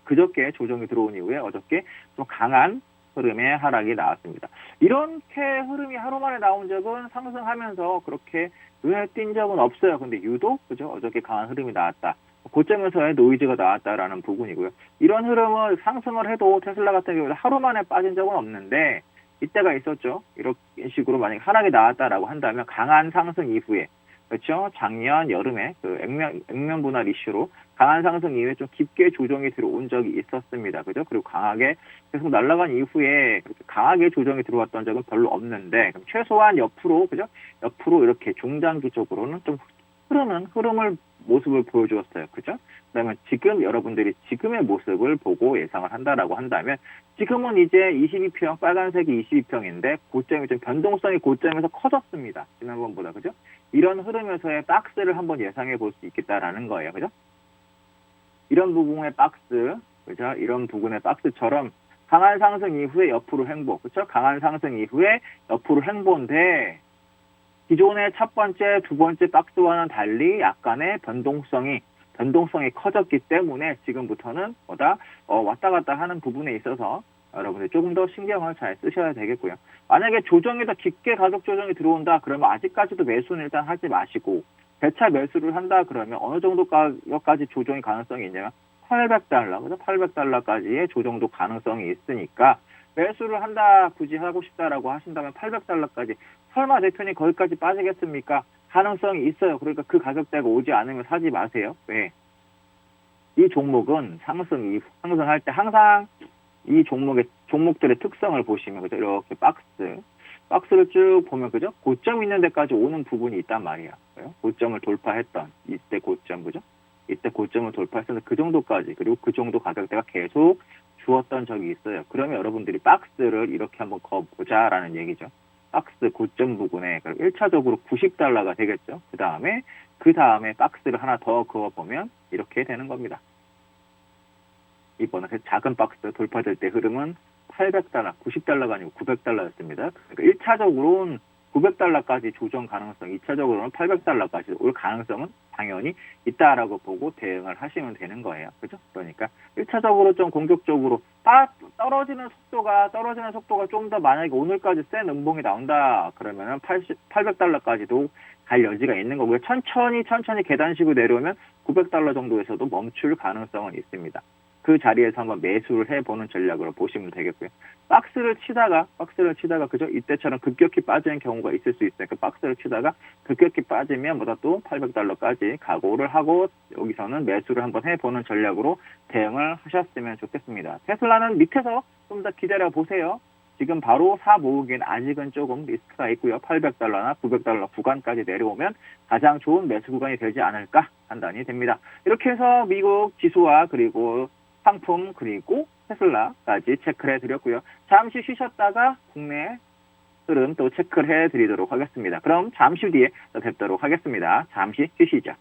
그저께 조정이 들어온 이후에 어저께 좀 강한 흐름의 하락이 나왔습니다. 이렇게 흐름이 하루 만에 나온 적은 상승하면서 그렇게 눈에 띈 적은 없어요. 근데 유독 그죠? 어저께 강한 흐름이 나왔다. 고점에서의 노이즈가 나왔다라는 부분이고요. 이런 흐름을 상승을 해도 테슬라 같은 경우는 하루 만에 빠진 적은 없는데 이때가 있었죠. 이런 식으로 만약에 하락이 나왔다라고 한다면 강한 상승 이후에 그렇죠. 작년 여름에 그 액면 분할 이슈로 강한 상승 이후에 좀 깊게 조정이 들어온 적이 있었습니다. 그죠? 그리고 강하게 계속 날아간 이후에 그렇게 강하게 조정이 들어왔던 적은 별로 없는데 최소한 옆으로 그죠? 옆으로 이렇게 중장기적으로는 좀 흐름을 모습을 보여주었어요. 그죠? 그러면 지금 여러분들이 지금의 모습을 보고 예상을 한다라고 한다면 지금은 이제 22평 빨간색이 22평인데 고점이 좀 변동성이 고점에서 커졌습니다. 지난번보다 그죠? 이런 흐름에서의 박스를 한번 예상해 볼 수 있겠다라는 거예요. 그죠? 이런 부분의 박스, 그죠? 이런 부분의 박스처럼 강한 상승 이후에 옆으로 횡보, 그렇죠? 강한 상승 이후에 옆으로 횡보인데 기존의 첫 번째, 두 번째 박스와는 달리 약간의 변동성이 커졌기 때문에 지금부터는 왔다 갔다 하는 부분에 있어서 여러분들 조금 더 신경을 잘 쓰셔야 되겠고요. 만약에 조정이 더 깊게 가격 조정이 들어온다 그러면 아직까지도 매수는 일단 하지 마시고 대차 매수를 한다 그러면 어느 정도 가격까지 조정이 가능성이 있냐면 $800, 그죠? $800까지의 조정도 가능성이 있으니까 매수를 한다, 굳이 하고 싶다라고 하신다면 $800까지 설마 대표님 거기까지 빠지겠습니까? 가능성이 있어요. 그러니까 그 가격대가 오지 않으면 사지 마세요. 왜? 이 종목은 상승할 때 항상 이 종목들의 특성을 보시면, 그죠? 이렇게 박스를 쭉 보면, 그죠? 고점 있는 데까지 오는 부분이 있단 말이야. 고점을 돌파했던, 이때 고점, 그죠? 이때 고점을 돌파했어서 그 정도까지, 그리고 그 정도 가격대가 계속 주었던 적이 있어요. 그러면 여러분들이 박스를 이렇게 한번 그어보자라는 얘기죠. 박스 고점 부분에 1차적으로 $90가 되겠죠. 그 다음에 박스를 하나 더 그어보면 이렇게 되는 겁니다. 이번에 작은 박스 돌파될 때 흐름은 $800, $90가 아니고 $900였습니다. 그러니까 1차적으로는 $900까지 조정 가능성, 2차적으로는 $800까지 올 가능성은 당연히 있다라고 보고 대응을 하시면 되는 거예요. 그죠? 그러니까 1차적으로 좀 공격적으로 떨어지는 속도가 좀 더 만약에 오늘까지 센 음봉이 나온다 그러면은 $800까지도 갈 여지가 있는 거고요. 천천히 계단식으로 내려오면 $900 정도에서도 멈출 가능성은 있습니다. 그 자리에서 한번 매수를 해보는 전략으로 보시면 되겠고요. 박스를 치다가 그죠? 이때처럼 급격히 빠지는 경우가 있을 수 있어요. 그 박스를 치다가 급격히 빠지면 또 $800까지 각오를 하고 여기서는 매수를 한번 해보는 전략으로 대응을 하셨으면 좋겠습니다. 테슬라는 밑에서 좀 더 기다려 보세요. 지금 바로 사 모으기엔 아직은 조금 리스크가 있고요. $800나 $900 구간까지 내려오면 가장 좋은 매수 구간이 되지 않을까 판단이 됩니다. 이렇게 해서 미국 지수와 그리고 상품 그리고 테슬라까지 체크를 해드렸고요. 잠시 쉬셨다가 국내 흐름 또 체크를 해드리도록 하겠습니다. 그럼 잠시 뒤에 또 뵙도록 하겠습니다. 잠시 쉬시죠.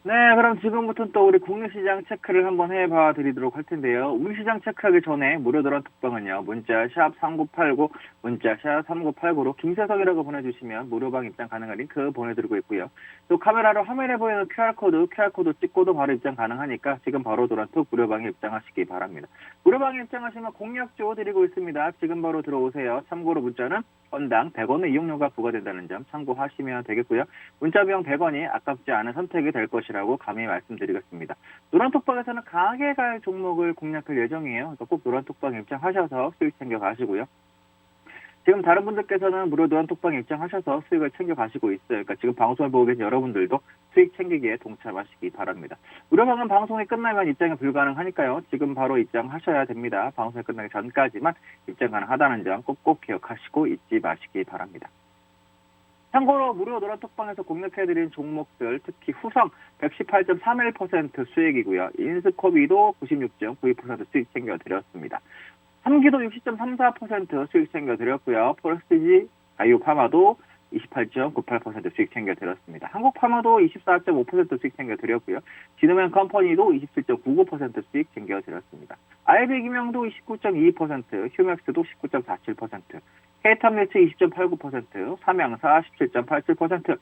네, 그럼 지금부터는 또 우리 국내시장 체크를 한번 해봐 드리도록 할 텐데요. 우리 시장 체크하기 전에 무료 드론 특방은요. 문자 샵 3989, 문자 샵 3989로 김세석이라고 보내주시면 무료방 입장 가능한 링크 보내드리고 있고요. 또 카메라로 화면에 보이는 QR코드 찍고도 바로 입장 가능하니까 지금 바로 드론톡 무료방에 입장하시기 바랍니다. 무료방에 입장하시면 공략조 드리고 있습니다. 지금 바로 들어오세요. 참고로 문자는 건당 100원의 이용료가 부과된다는 점 참고하시면 되겠고요. 문자 비용 100원이 아깝지 않은 선택이 될 것이라고 감히 말씀드리겠습니다. 노란톡방에서는 강하게 갈 종목을 공략할 예정이에요. 그러니까 꼭 노란톡방에 입장하셔서 수익 챙겨가시고요. 지금 다른 분들께서는 무료 노란톡방에 입장하셔서 수익을 챙겨가시고 있어요. 그러니까 지금 방송을 보고 계신 여러분들도 수익 챙기기에 동참하시기 바랍니다. 무료방은 방송이 끝나면 입장이 불가능하니까요. 지금 바로 입장하셔야 됩니다. 방송이 끝나기 전까지만 입장 가능하다는 점 꼭꼭 기억하시고 잊지 마시기 바랍니다. 참고로 무료 노란톡방에서 공략해드린 종목들 특히 후성 118.31% 수익이고요. 인스코비도 96.92% 수익 챙겨드렸습니다. 3기도 60.34% 수익 챙겨드렸고요. 포레스티지 바이오파마도 28.98% 수익 챙겨드렸습니다. 한국파마도 24.5% 수익 챙겨드렸고요. 진우맨 컴퍼니도 27.99% 수익 챙겨드렸습니다. 아이백이명도 29.22%, 휴맥스도 19.47%, K탑네트 20.89%, 삼양사 17.87%,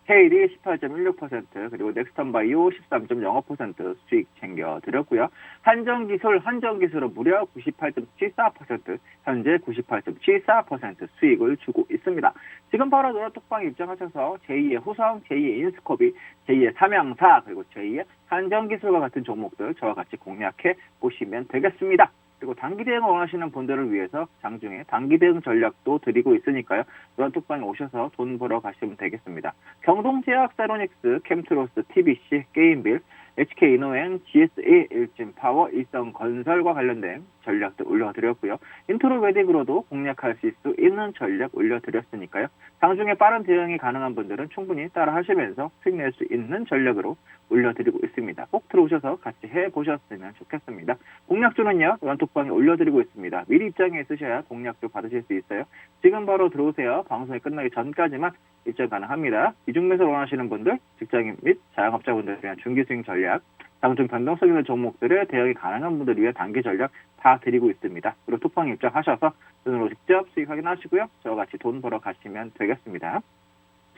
케일이 18.16%, 그리고 넥스턴바이오 13.05% 수익 챙겨드렸고요. 한정기술은 무려 98.74%, 현재 98.74% 수익을 주고 있습니다. 지금 바로 노란톡방에 입장하셔서 제2의 후성, 제2의 인스코비, 제2의 삼양사, 그리고 제2의 한정기술과 같은 종목들 저와 같이 공략해 보시면 되겠습니다. 그리고 단기 대응을 원하시는 분들을 위해서 장중에 단기 대응 전략도 드리고 있으니까요. 노란톡방에 오셔서 돈 벌어 가시면 되겠습니다. 경동제약, 세로닉스, 캠트로스, TBC, 게임빌, HK이노행, GSA, 일진파워, 일성건설과 관련된 전략도 올려드렸고요. 인트로웨딕으로도 공략할 수 있는 전략 올려드렸으니까요. 장중에 빠른 대응이 가능한 분들은 충분히 따라 하시면서 수익 낼 수 있는 전략으로 올려드리고 있습니다. 꼭 들어오셔서 같이 해보셨으면 좋겠습니다. 공략주는요, 노란톡방에 올려드리고 있습니다. 미리 입장에 있으셔야 공략주 받으실 수 있어요. 지금 바로 들어오세요. 방송이 끝나기 전까지만 입장 가능합니다. 이중매수 원하시는 분들, 직장인 및 자영업자분들을 위한 중기 수익 전략, 장중 변동성 있는 종목들의 대응이 가능한 분들을 위해 단기 전략 다 드리고 있습니다. 그리고 톡방에 입장하셔서 눈으로 직접 수익 확인하시고요. 저와 같이 돈 벌어 가시면 되겠습니다.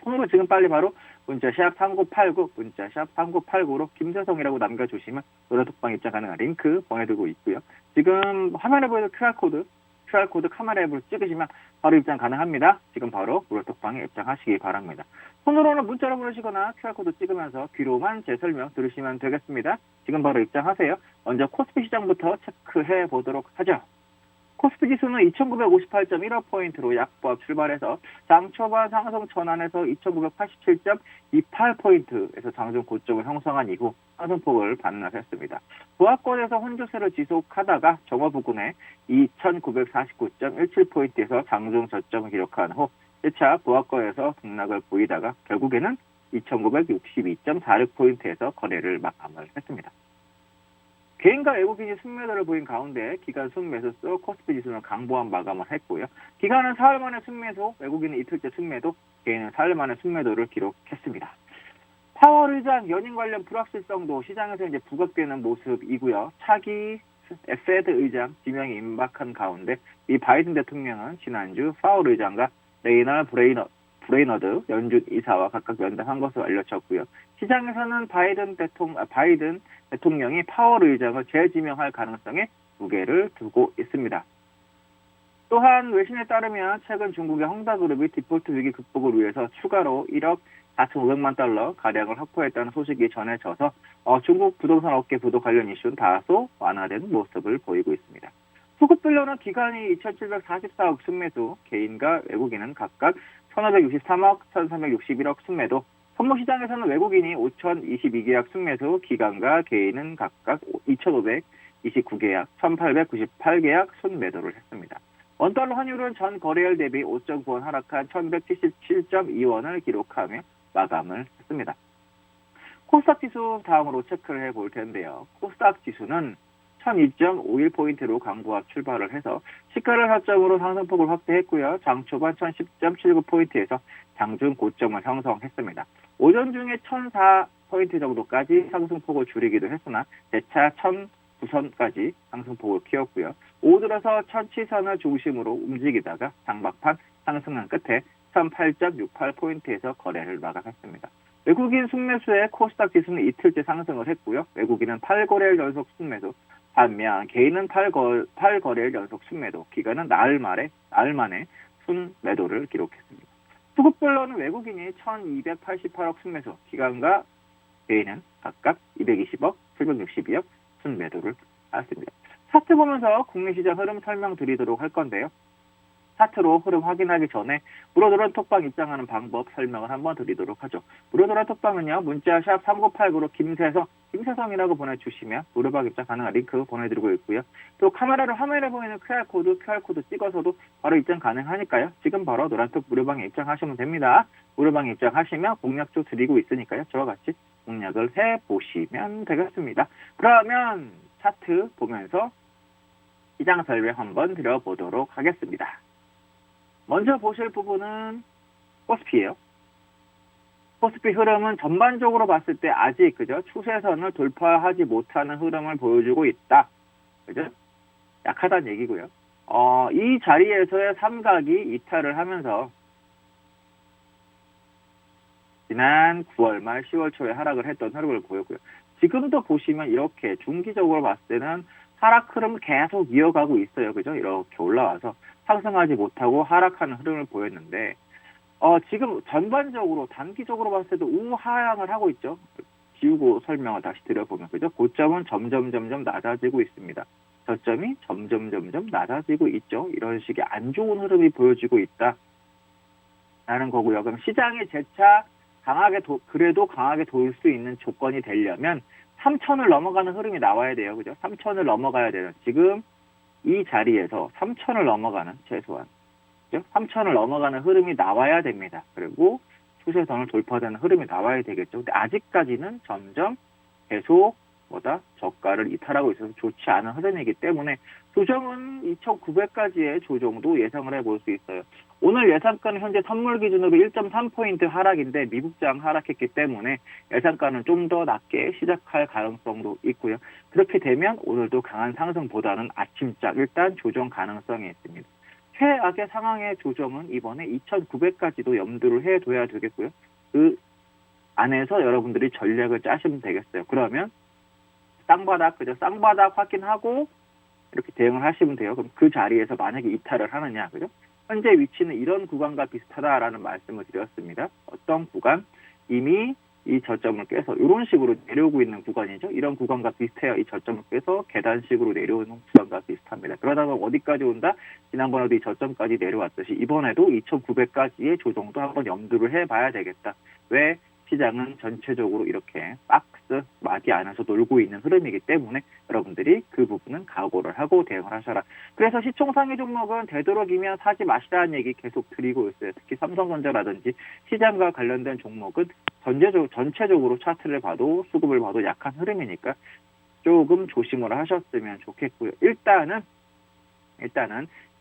손으로 지금 빨리 바로 문자 샵 3989, 문자 샵 3989로 김세성이라고 남겨주시면 노래톡방 입장 가능한 링크 보내드리고 있고요. 지금 화면에 보이는 QR코드 카메라 앱을 찍으시면 바로 입장 가능합니다. 지금 바로 노래톡방에 입장하시기 바랍니다. 손으로는 문자로 보내시거나 QR코드 찍으면서 귀로만 제 설명 들으시면 되겠습니다. 지금 바로 입장하세요. 먼저 코스피 시장부터 체크해 보도록 하죠. 코스피 지수는 2958.15포인트로 약보합 출발해서 장 초반 상승 전환에서 2987.28포인트에서 장중 고점을 형성한 이후 상승폭을 반납했습니다. 보합권에서 혼조세를 지속하다가 정오 부근에 2949.17포인트에서 장중 저점을 기록한 후 1차 보합권에서 등락을 보이다가 결국에는 2962.46포인트에서 거래를 마감을 했습니다. 개인과 외국인이 순매도를 보인 가운데 기간 순매수서 코스피 지수는 강보합 마감을 했고요. 기간은 사흘 만에 순매도, 외국인은 이틀째 순매도, 개인은 사흘 만에 순매도를 기록했습니다. 파월 의장 연임 관련 불확실성도 시장에서 이제 부각되는 모습이고요. 차기 페드 의장 지명이 임박한 가운데 이 바이든 대통령은 지난주 파월 의장과 레이널 브레이너드 연준 이사와 각각 면담한 것으로 알려졌고요. 시장에서는 바이든 대통령이 파월 의장을 재지명할 가능성에 무게를 두고 있습니다. 또한 외신에 따르면 최근 중국의 헝다그룹이 디폴트 위기 극복을 위해서 추가로 1억 4,500만 달러 가량을 확보했다는 소식이 전해져서 중국 부동산 업계 부도 관련 이슈는 다소 완화된 모습을 보이고 있습니다. 수급별로는 기관이 2,744억 순매도, 개인과 외국인은 각각 1,563억, 1,361억 순매도, 선물시장에서는 외국인이 5,022계약 순매도, 기관과 개인은 각각 2,529계약, 1,898계약 순매도를 했습니다. 원달러 환율은 전 거래일 대비 5.9원 하락한 1,177.2원을 기록하며 마감을 했습니다. 코스닥 지수 다음으로 체크를 해볼 텐데요. 코스닥 지수는 1002.51포인트로 강보합 출발을 해서 시가를 타점으로 상승폭을 확대했고요. 장 초반 1010.79포인트에서 장중 고점을 형성했습니다. 오전 중에 1004포인트 정도까지 상승폭을 줄이기도 했으나 재차 1009선까지 상승폭을 키웠고요. 오후 들어서 1007선을 중심으로 움직이다가 장막판 상승한 끝에 1008.68포인트에서 거래를 마감했습니다. 외국인 순매수에 코스닥 지수는 이틀째 상승을 했고요. 외국인은 8거래일 연속 순매수, 반면 개인은 8거래일 연속 순매도, 기간은 나흘 만에 순매도를 기록했습니다. 수급별로는 외국인이 1,288억 순매수, 기관과 개인은 각각 220억, 762억 순매도를 하였습니다. 차트 보면서 국내 시장 흐름 설명드리도록 할 건데요. 차트로 흐름 확인하기 전에 무료도란 톡방 입장하는 방법 설명을 한번 드리도록 하죠. 무료도란 톡방은요. 문자 샵 3989로 김세성이라고 보내주시면 무료방 입장 가능한 링크 보내드리고 있고요. 또 화면에 보이는 QR코드 찍어서도 바로 입장 가능하니까요. 지금 바로 노란톡 무료방에 입장하시면 됩니다. 무료방에 입장하시면 공략도 드리고 있으니까요. 저와 같이 공략을 해보시면 되겠습니다. 그러면 차트 보면서 시장 설명 한번 드려보도록 하겠습니다. 먼저 보실 부분은 코스피예요. 코스피 흐름은 전반적으로 봤을 때 아직 그죠? 추세선을 돌파하지 못하는 흐름을 보여주고 있다. 그죠? 약하다는 얘기고요. 이 자리에서의 삼각이 이탈을 하면서 지난 9월 말 10월 초에 하락을 했던 흐름을 보였고요. 지금도 보시면 이렇게 중기적으로 봤을 때는 하락 흐름 계속 이어가고 있어요. 그죠? 이렇게 올라와서 상승하지 못하고 하락하는 흐름을 보였는데 지금 전반적으로 단기적으로 봤을 때도 우하향을 하고 있죠. 지우고 설명을 다시 드려보면 그죠? 고점은 점점 낮아지고 있습니다. 저점이 점점 낮아지고 있죠. 이런 식의 안 좋은 흐름이 보여지고 있다라는 거고요. 그럼 시장이 재차 그래도 강하게 돌 수 있는 조건이 되려면 3천을 넘어가는 흐름이 나와야 돼요. 그죠? 3천을 넘어가야 돼요. 지금 이 자리에서 3천을 넘어가는 최소한 3천을 넘어가는 흐름이 나와야 됩니다. 그리고 추세선을 돌파되는 흐름이 나와야 되겠죠. 근데 아직까지는 점점 계속 저가를 이탈하고 있어서 좋지 않은 흐름이기 때문에 조정은 2,900까지의 조정도 예상을 해볼 수 있어요. 오늘 예상가는 현재 선물 기준으로 1.3포인트 하락인데 미국장 하락했기 때문에 예상가는 좀 더 낮게 시작할 가능성도 있고요. 그렇게 되면 오늘도 강한 상승보다는 아침짝 일단 조정 가능성이 있습니다. 최악의 상황의 조정은 이번에 2,900까지도 염두를 해둬야 되겠고요. 그 안에서 여러분들이 전략을 짜시면 되겠어요. 그러면 쌍바닥 확인하고 이렇게 대응을 하시면 돼요. 그럼 그 자리에서 만약에 이탈을 하느냐, 그죠? 현재 위치는 이런 구간과 비슷하다라는 말씀을 드렸습니다. 어떤 구간? 이미 이 저점을 깨서 이런 식으로 내려오고 있는 구간이죠. 이런 구간과 비슷해요. 이 저점을 깨서 계단식으로 내려오는 구간과 비슷합니다. 그러다가 어디까지 온다? 지난번에도 이 저점까지 내려왔듯이 이번에도 2,900까지의 조정도 한번 염두를 해봐야 되겠다. 왜? 시장은 전체적으로 이렇게 박스 마디 안에서 놀고 있는 흐름이기 때문에 여러분들이 그 부분은 각오를 하고 대응을 하셔라. 그래서 시총상위 종목은 되도록이면 사지 마시라는 얘기 계속 드리고 있어요. 특히 삼성전자라든지 시장과 관련된 종목은 전체적으로 차트를 봐도 수급을 봐도 약한 흐름이니까 조금 조심을 하셨으면 좋겠고요. 일단은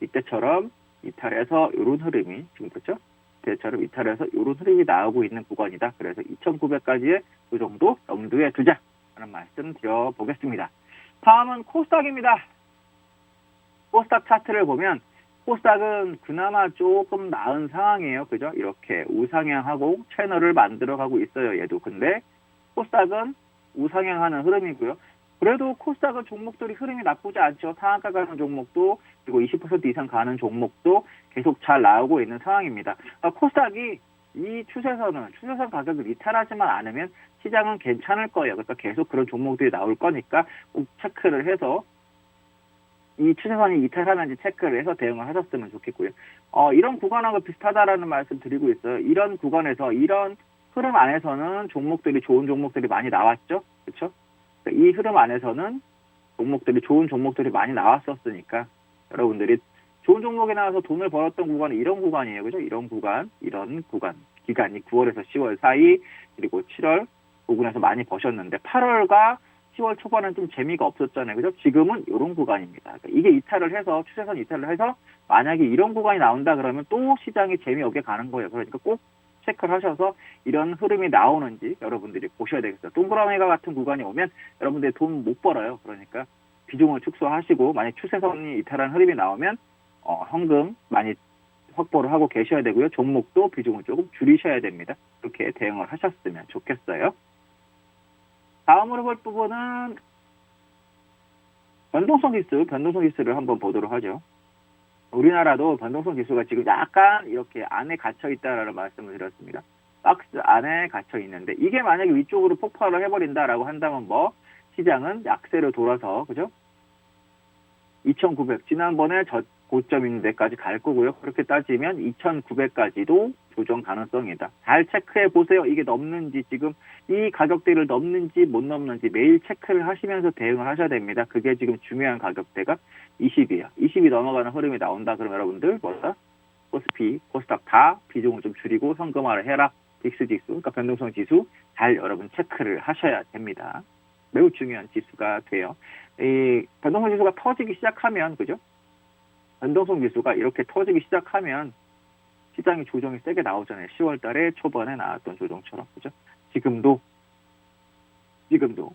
이때처럼 이탈해서 이런 흐름이 지금 그렇죠? 이때처럼 이탈해서 이런 흐름이 나오고 있는 구간이다. 그래서 2,900까지의 그 정도 염두에 두자라는 말씀 드려보겠습니다. 다음은 코스닥입니다. 코스닥 차트를 보면 코스닥은 그나마 조금 나은 상황이에요. 그죠? 이렇게 우상향하고 채널을 만들어가고 있어요. 얘도. 근데 코스닥은 우상향하는 흐름이고요. 그래도 코스닥은 종목들이 흐름이 나쁘지 않죠. 상한가 가는 종목도 그리고 20% 이상 가는 종목도 계속 잘 나오고 있는 상황입니다. 코스닥이 이 추세선 가격을 이탈하지만 않으면 시장은 괜찮을 거예요. 그러니까 계속 그런 종목들이 나올 거니까 꼭 체크를 해서 이 추세선이 이탈하는지 체크를 해서 대응을 하셨으면 좋겠고요. 이런 구간하고 비슷하다라는 말씀 드리고 있어요. 이런 구간에서 이런 흐름 안에서는 좋은 종목들이 많이 나왔죠. 그렇죠? 이 흐름 안에서는 좋은 종목들이 많이 나왔었으니까 여러분들이 좋은 종목이 나와서 돈을 벌었던 구간이 이런 구간이에요. 그죠? 이런 구간, 기간이 9월에서 10월 사이, 그리고 7월 부근에서 많이 버셨는데 8월과 10월 초반은 좀 재미가 없었잖아요. 그죠? 지금은 이런 구간입니다. 그러니까 이게 추세선 이탈을 해서 만약에 이런 구간이 나온다 그러면 또 시장이 재미없게 가는 거예요. 그러니까 꼭 체크를 하셔서 이런 흐름이 나오는지 여러분들이 보셔야 되겠어요. 동그라미가 같은 구간이 오면 여러분들이 돈 못 벌어요. 그러니까 비중을 축소하시고 만약 추세선이 이탈한 흐름이 나오면 현금 많이 확보를 하고 계셔야 되고요. 종목도 비중을 조금 줄이셔야 됩니다. 그렇게 대응을 하셨으면 좋겠어요. 다음으로 볼 부분은 변동성 지수를 한번 보도록 하죠. 우리나라도 변동성 지수가 지금 약간 이렇게 안에 갇혀 있다라는 말씀을 드렸습니다. 박스 안에 갇혀 있는데 이게 만약에 위쪽으로 폭발을 해버린다라고 한다면 시장은 약세로 돌아서 그죠? 2,900 지난번에 고점 있는 데까지 갈 거고요. 그렇게 따지면 2,900까지도 조정 가능성이다. 잘 체크해 보세요. 이게 넘는지 지금 이 가격대를 넘는지 못 넘는지 매일 체크를 하시면서 대응을 하셔야 됩니다. 그게 지금 중요한 가격대가 20이에요. 20이 넘어가는 흐름이 나온다. 그럼 여러분들 코스피, 코스닥 다 비중을 좀 줄이고 현금화를 해라. 빅스 지수, 그러니까 변동성 지수 잘 여러분 체크를 하셔야 됩니다. 매우 중요한 지수가 돼요. 이 변동성 지수가 터지기 시작하면 그죠? 변동성 지수가 이렇게 터지기 시작하면 시장이 조정이 세게 나오잖아요. 10월 달에 초반에 나왔던 조정처럼. 그죠? 지금도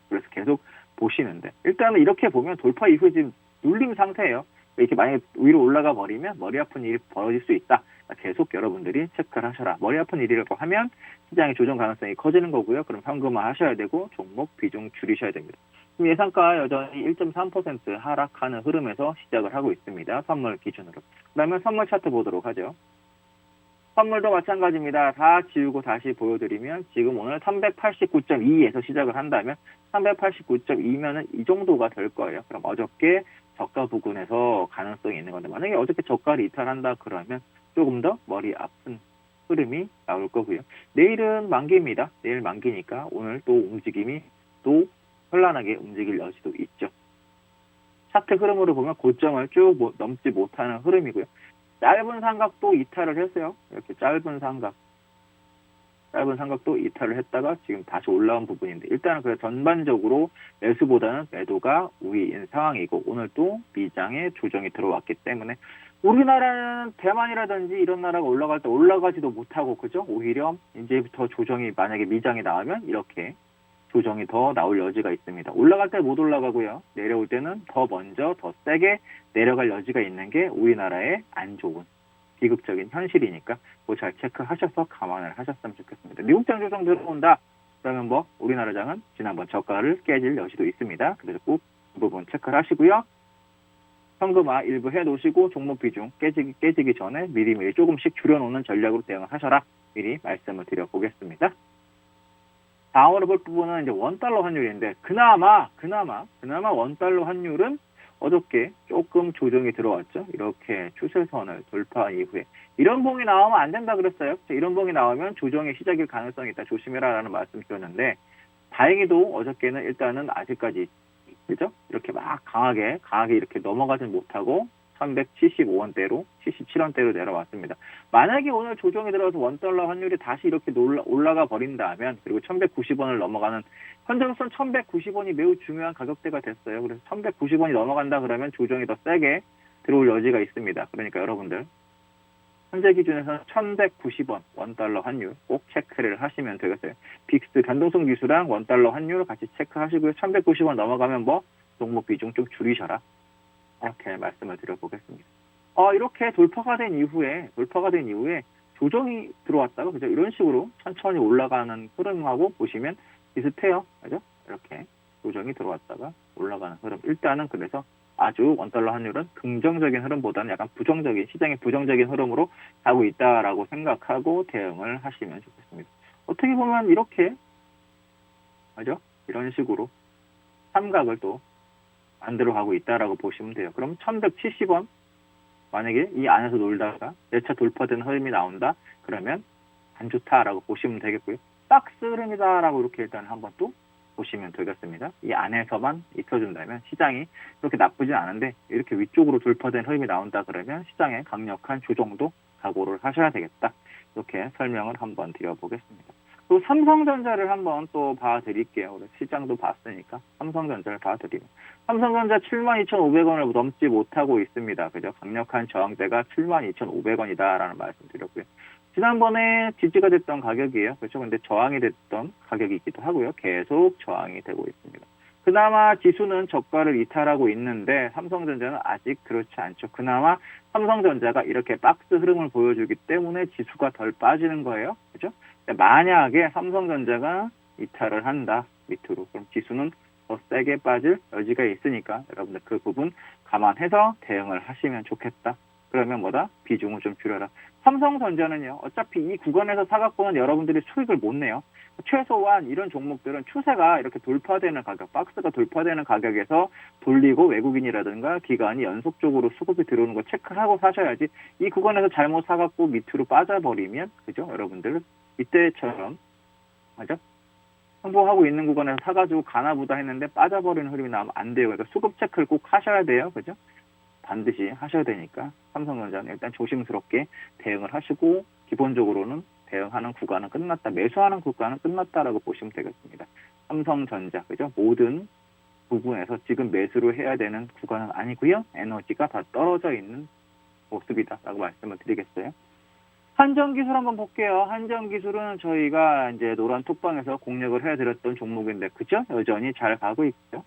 그래서 계속 보시는데 일단은 이렇게 보면 돌파 이후에 지금 눌림 상태예요. 이렇게 만약에 위로 올라가 버리면 머리 아픈 일이 벌어질 수 있다. 계속 여러분들이 체크를 하셔라. 머리 아픈 일이라고 하면 시장의 조정 가능성이 커지는 거고요. 그럼 현금화 하셔야 되고 종목 비중 줄이셔야 됩니다. 지금 예상가 여전히 1.3% 하락하는 흐름에서 시작을 하고 있습니다. 선물 기준으로. 그다음에 선물 차트 보도록 하죠. 선물도 마찬가지입니다. 다 지우고 다시 보여드리면 지금 오늘 389.2에서 시작을 한다면 389.2면은 이 정도가 될 거예요. 그럼 어저께 저가 부근에서 가능성이 있는 건데 만약에 어저께 저가를 이탈한다 그러면 조금 더 머리 아픈 흐름이 나올 거고요. 내일은 만기입니다. 내일 만기니까 오늘 또 움직임이 또 현란하게 움직일 여지도 있죠. 차트 흐름으로 보면 고점을 쭉 넘지 못하는 흐름이고요. 짧은 삼각도 이탈을 했어요. 이렇게 짧은 삼각도 이탈을 했다가 지금 다시 올라온 부분인데 일단은 그 전반적으로 매수보다는 매도가 우위인 상황이고 오늘 또 미장에 조정이 들어왔기 때문에 우리나라는 대만이라든지 이런 나라가 올라갈 때 올라가지도 못하고 그죠? 오히려 이제부터 조정이 만약에 미장이 나오면 이렇게 조정이 더 나올 여지가 있습니다. 올라갈 때 못 올라가고요. 내려올 때는 더 먼저 더 세게 내려갈 여지가 있는 게 우리나라의 안 좋은 비극적인 현실이니까 그거 잘 체크하셔서 감안을 하셨으면 좋겠습니다. 미국장 조정 들어온다. 그러면 뭐 우리나라 장은 지난번 저가를 깨질 여지도 있습니다. 그래서 꼭 그 부분 체크를 하시고요. 현금화 일부 해놓으시고 종목 비중 깨지기 전에 미리미리 조금씩 줄여놓는 전략으로 대응을 하셔라. 미리 말씀을 드려보겠습니다. 다음으로 볼 부분은 이제 원달러 환율인데 그나마 원달러 환율은 어저께 조금 조정이 들어왔죠. 이렇게 추세선을 돌파한 이후에 이런 봉이 나오면 안 된다 그랬어요. 이런 봉이 나오면 조정의 시작일 가능성이 있다. 조심해라라는 말씀 드렸는데 다행히도 어저께는 일단은 아직까지 그죠? 이렇게 막 강하게 이렇게 넘어가진 못하고 375원대로 77원대로 내려왔습니다. 만약에 오늘 조정이 들어서 원달러 환율이 다시 이렇게 올라가 버린다면 그리고 1190원을 넘어가는 현재로서는 1190원이 매우 중요한 가격대가 됐어요. 그래서 1190원이 넘어간다 그러면 조정이 더 세게 들어올 여지가 있습니다. 그러니까 여러분들 현재 기준에서는 1190원 원달러 환율 꼭 체크를 하시면 되겠어요. 빅스 변동성 지수랑 원달러 환율 같이 체크하시고요. 1190원 넘어가면 뭐 종목 비중 좀 줄이셔라. 이렇게 말씀을 드려보겠습니다. 이렇게 돌파가 된 이후에 조정이 들어왔다가 그죠? 이런 식으로 천천히 올라가는 흐름하고 보시면 비슷해요. 그죠? 이렇게 조정이 들어왔다가 올라가는 흐름. 일단은 그래서 아주 원달러 환율은 긍정적인 흐름보다는 약간 시장의 부정적인 흐름으로 가고 있다라고 생각하고 대응을 하시면 좋겠습니다. 어떻게 보면 이렇게, 그죠? 이런 식으로 삼각을 또 만들어 가고 있다라고 보시면 돼요. 그럼 1170원, 만약에 이 안에서 놀다가 예차 돌파된 흐름이 나온다? 그러면 안 좋다라고 보시면 되겠고요. 박스 흐름이다라고 이렇게 일단 한번 또 보시면 되겠습니다. 이 안에서만 있어준다면 시장이 그렇게 나쁘진 않은데 이렇게 위쪽으로 돌파된 흐름이 나온다 그러면 시장의 강력한 조정도 각오를 하셔야 되겠다. 이렇게 설명을 한번 드려보겠습니다. 또 삼성전자를 한번 또 봐드릴게요. 우리 시장도 봤으니까 삼성전자를 봐드리면 삼성전자 72,500원을 넘지 못하고 있습니다. 그죠? 강력한 저항대가 72,500원이다라는 말씀 드렸고요. 지난번에 지지가 됐던 가격이에요. 그렇죠? 근데 저항이 됐던 가격이기도 하고요. 계속 저항이 되고 있습니다. 그나마 지수는 저가를 이탈하고 있는데 삼성전자는 아직 그렇지 않죠. 그나마 삼성전자가 이렇게 박스 흐름을 보여주기 때문에 지수가 덜 빠지는 거예요. 그죠? 만약에 삼성전자가 이탈을 한다. 밑으로. 그럼 지수는 더 세게 빠질 여지가 있으니까 여러분들 그 부분 감안해서 대응을 하시면 좋겠다. 그러면 뭐다? 비중을 좀 줄여라. 삼성전자는요. 어차피 이 구간에서 사갖고는 여러분들이 수익을 못 내요. 최소한 이런 종목들은 추세가 이렇게 돌파되는 가격, 박스가 돌파되는 가격에서 돌리고 외국인이라든가 기관이 연속적으로 수급이 들어오는 거 체크하고 사셔야지 이 구간에서 잘못 사갖고 밑으로 빠져버리면 그죠? 여러분들 이때처럼 맞아? 홍보하고 있는 구간에서 사가지고 가나보다 했는데 빠져버리는 흐름이 나오면 안 돼요. 그러니까 수급 체크를 꼭 하셔야 돼요. 그죠? 반드시 하셔야 되니까 삼성전자는 일단 조심스럽게 대응을 하시고 기본적으로는 대응하는 구간은 끝났다. 매수하는 구간은 끝났다라고 보시면 되겠습니다. 삼성전자 그죠? 모든 부분에서 지금 매수를 해야 되는 구간은 아니고요. 에너지가 다 떨어져 있는 모습이다라고 말씀을 드리겠어요. 한정기술 한번 볼게요. 한정기술은 저희가 이제 노란 톡방에서 공략을 해드렸던 종목인데, 그죠? 여전히 잘 가고 있죠.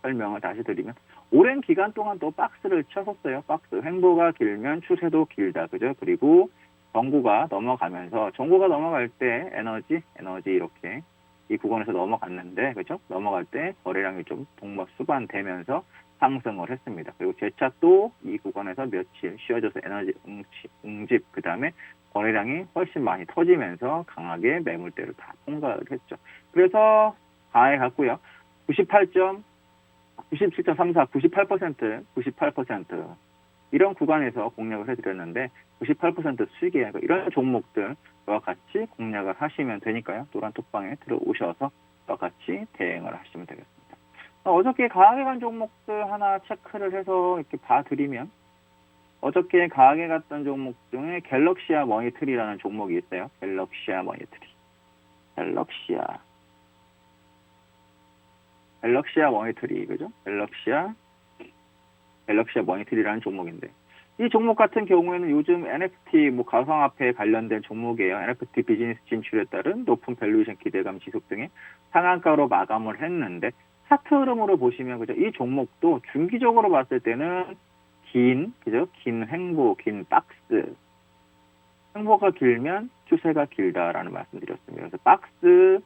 설명을 다시 드리면, 오랜 기간 동안 또 박스를 쳤었어요. 박스. 횡보가 길면 추세도 길다. 그죠? 그리고 정고가 넘어가면서, 정고가 넘어갈 때 에너지 이렇게 이 구간에서 넘어갔는데, 그죠? 넘어갈 때 거래량이 좀 동반 수반되면서 상승을 했습니다. 그리고 재차 또 이 구간에서 며칠 쉬어져서 에너지 응집, 그 다음에 거래량이 훨씬 많이 터지면서 강하게 매물대를 다 통과를 했죠. 그래서 강하게 갔고요. 97.34, 98% 이런 구간에서 공략을 해드렸는데 98% 수익이에요. 이런 종목들과 같이 공략을 하시면 되니까요. 노란 톡방에 들어오셔서 와 같이 대응을 하시면 되겠습니다. 어저께 강하게 간 종목들 하나 체크를 해서 이렇게 봐드리면, 어저께 강하게 갔던 종목 중에 갤럭시아 머니트리라는 종목이 있어요. 갤럭시아 머니트리. 갤럭시아 머니트리, 그죠? 갤럭시아 머니트리라는 종목인데, 이 종목 같은 경우에는 요즘 NFT, 가상화폐에 관련된 종목이에요. NFT 비즈니스 진출에 따른 높은 밸류에이션 기대감 지속 등의 상한가로 마감을 했는데, 차트 흐름으로 보시면, 그죠? 이 종목도 중기적으로 봤을 때는 긴 횡보, 긴 박스. 횡보가 길면 추세가 길다라는 말씀드렸습니다. 그래서 박스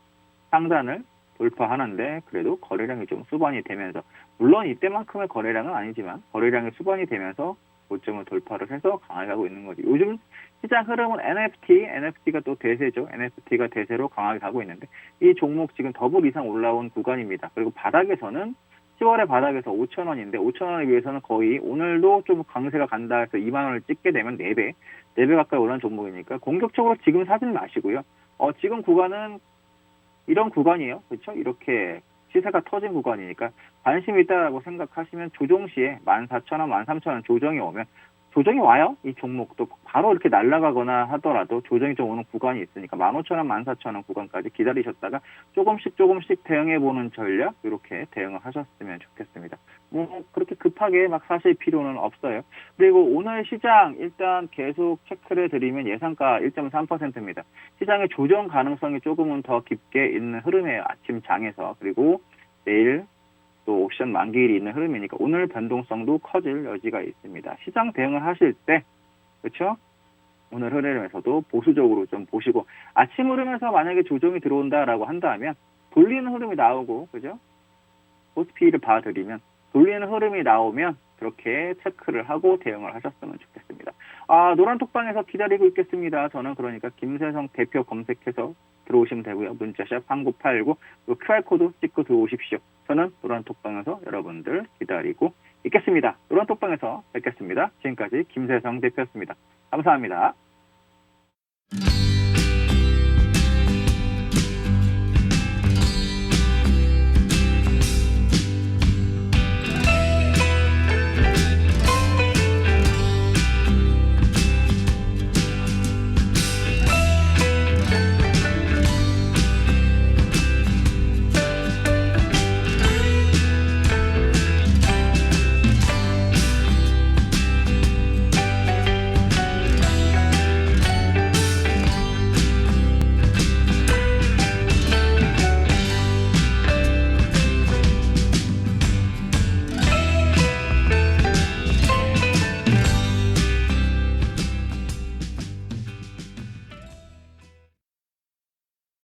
상단을 돌파하는데 그래도 거래량이 좀 수반이 되면서, 물론 이때만큼의 거래량은 아니지만 거래량이 수반이 되면서 고점을 돌파를 해서 강하게 가고 있는 거죠. 요즘 시장 흐름은 NFT가 또 대세죠. NFT가 대세로 강하게 가고 있는데, 이 종목 지금 더블 이상 올라온 구간입니다. 그리고 바닥에서는 10월의 바닥에서 5,000원인데 5,000원에 비해서는 거의 오늘도 좀 강세가 간다 해서 2만 원을 찍게 되면 4배 가까이 올라온 종목이니까 공격적으로 지금 사지는 마시고요. 지금 구간은 이런 구간이에요. 그렇죠? 이렇게 시세가 터진 구간이니까 관심이 있다라고 생각하시면 조정 시에 14,000원, 13,000원 조정이 오면, 조정이 와요. 이 종목도 바로 이렇게 날아가거나 하더라도 조정이 좀 오는 구간이 있으니까 15,000원, 14,000원 구간까지 기다리셨다가 조금씩 대응해보는 전략, 이렇게 대응을 하셨으면 좋겠습니다. 그렇게 급하게 막 사실 필요는 없어요. 그리고 오늘 시장 일단 계속 체크를 해드리면 예상가 1.3%입니다. 시장의 조정 가능성이 조금은 더 깊게 있는 흐름이에요. 아침 장에서. 그리고 내일 또 옵션 만기일이 있는 흐름이니까 오늘 변동성도 커질 여지가 있습니다. 시장 대응을 하실 때, 그렇죠? 오늘 흐름에서도 보수적으로 좀 보시고, 아침 흐름에서 만약에 조정이 들어온다라고 한다면 돌리는 흐름이 나오고, 그죠? 코스피를 봐드리면 돌리는 흐름이 나오면 그렇게 체크를 하고 대응을 하셨으면 좋겠습니다. 노란 톡방에서 기다리고 있겠습니다. 저는 그러니까 김세성 대표 검색해서 들어오시면 되고요. 문자샵 3989, QR코드 찍고 들어오십시오. 저는 노란 톡방에서 여러분들 기다리고 있겠습니다. 노란 톡방에서 뵙겠습니다. 지금까지 김세성 대표였습니다. 감사합니다.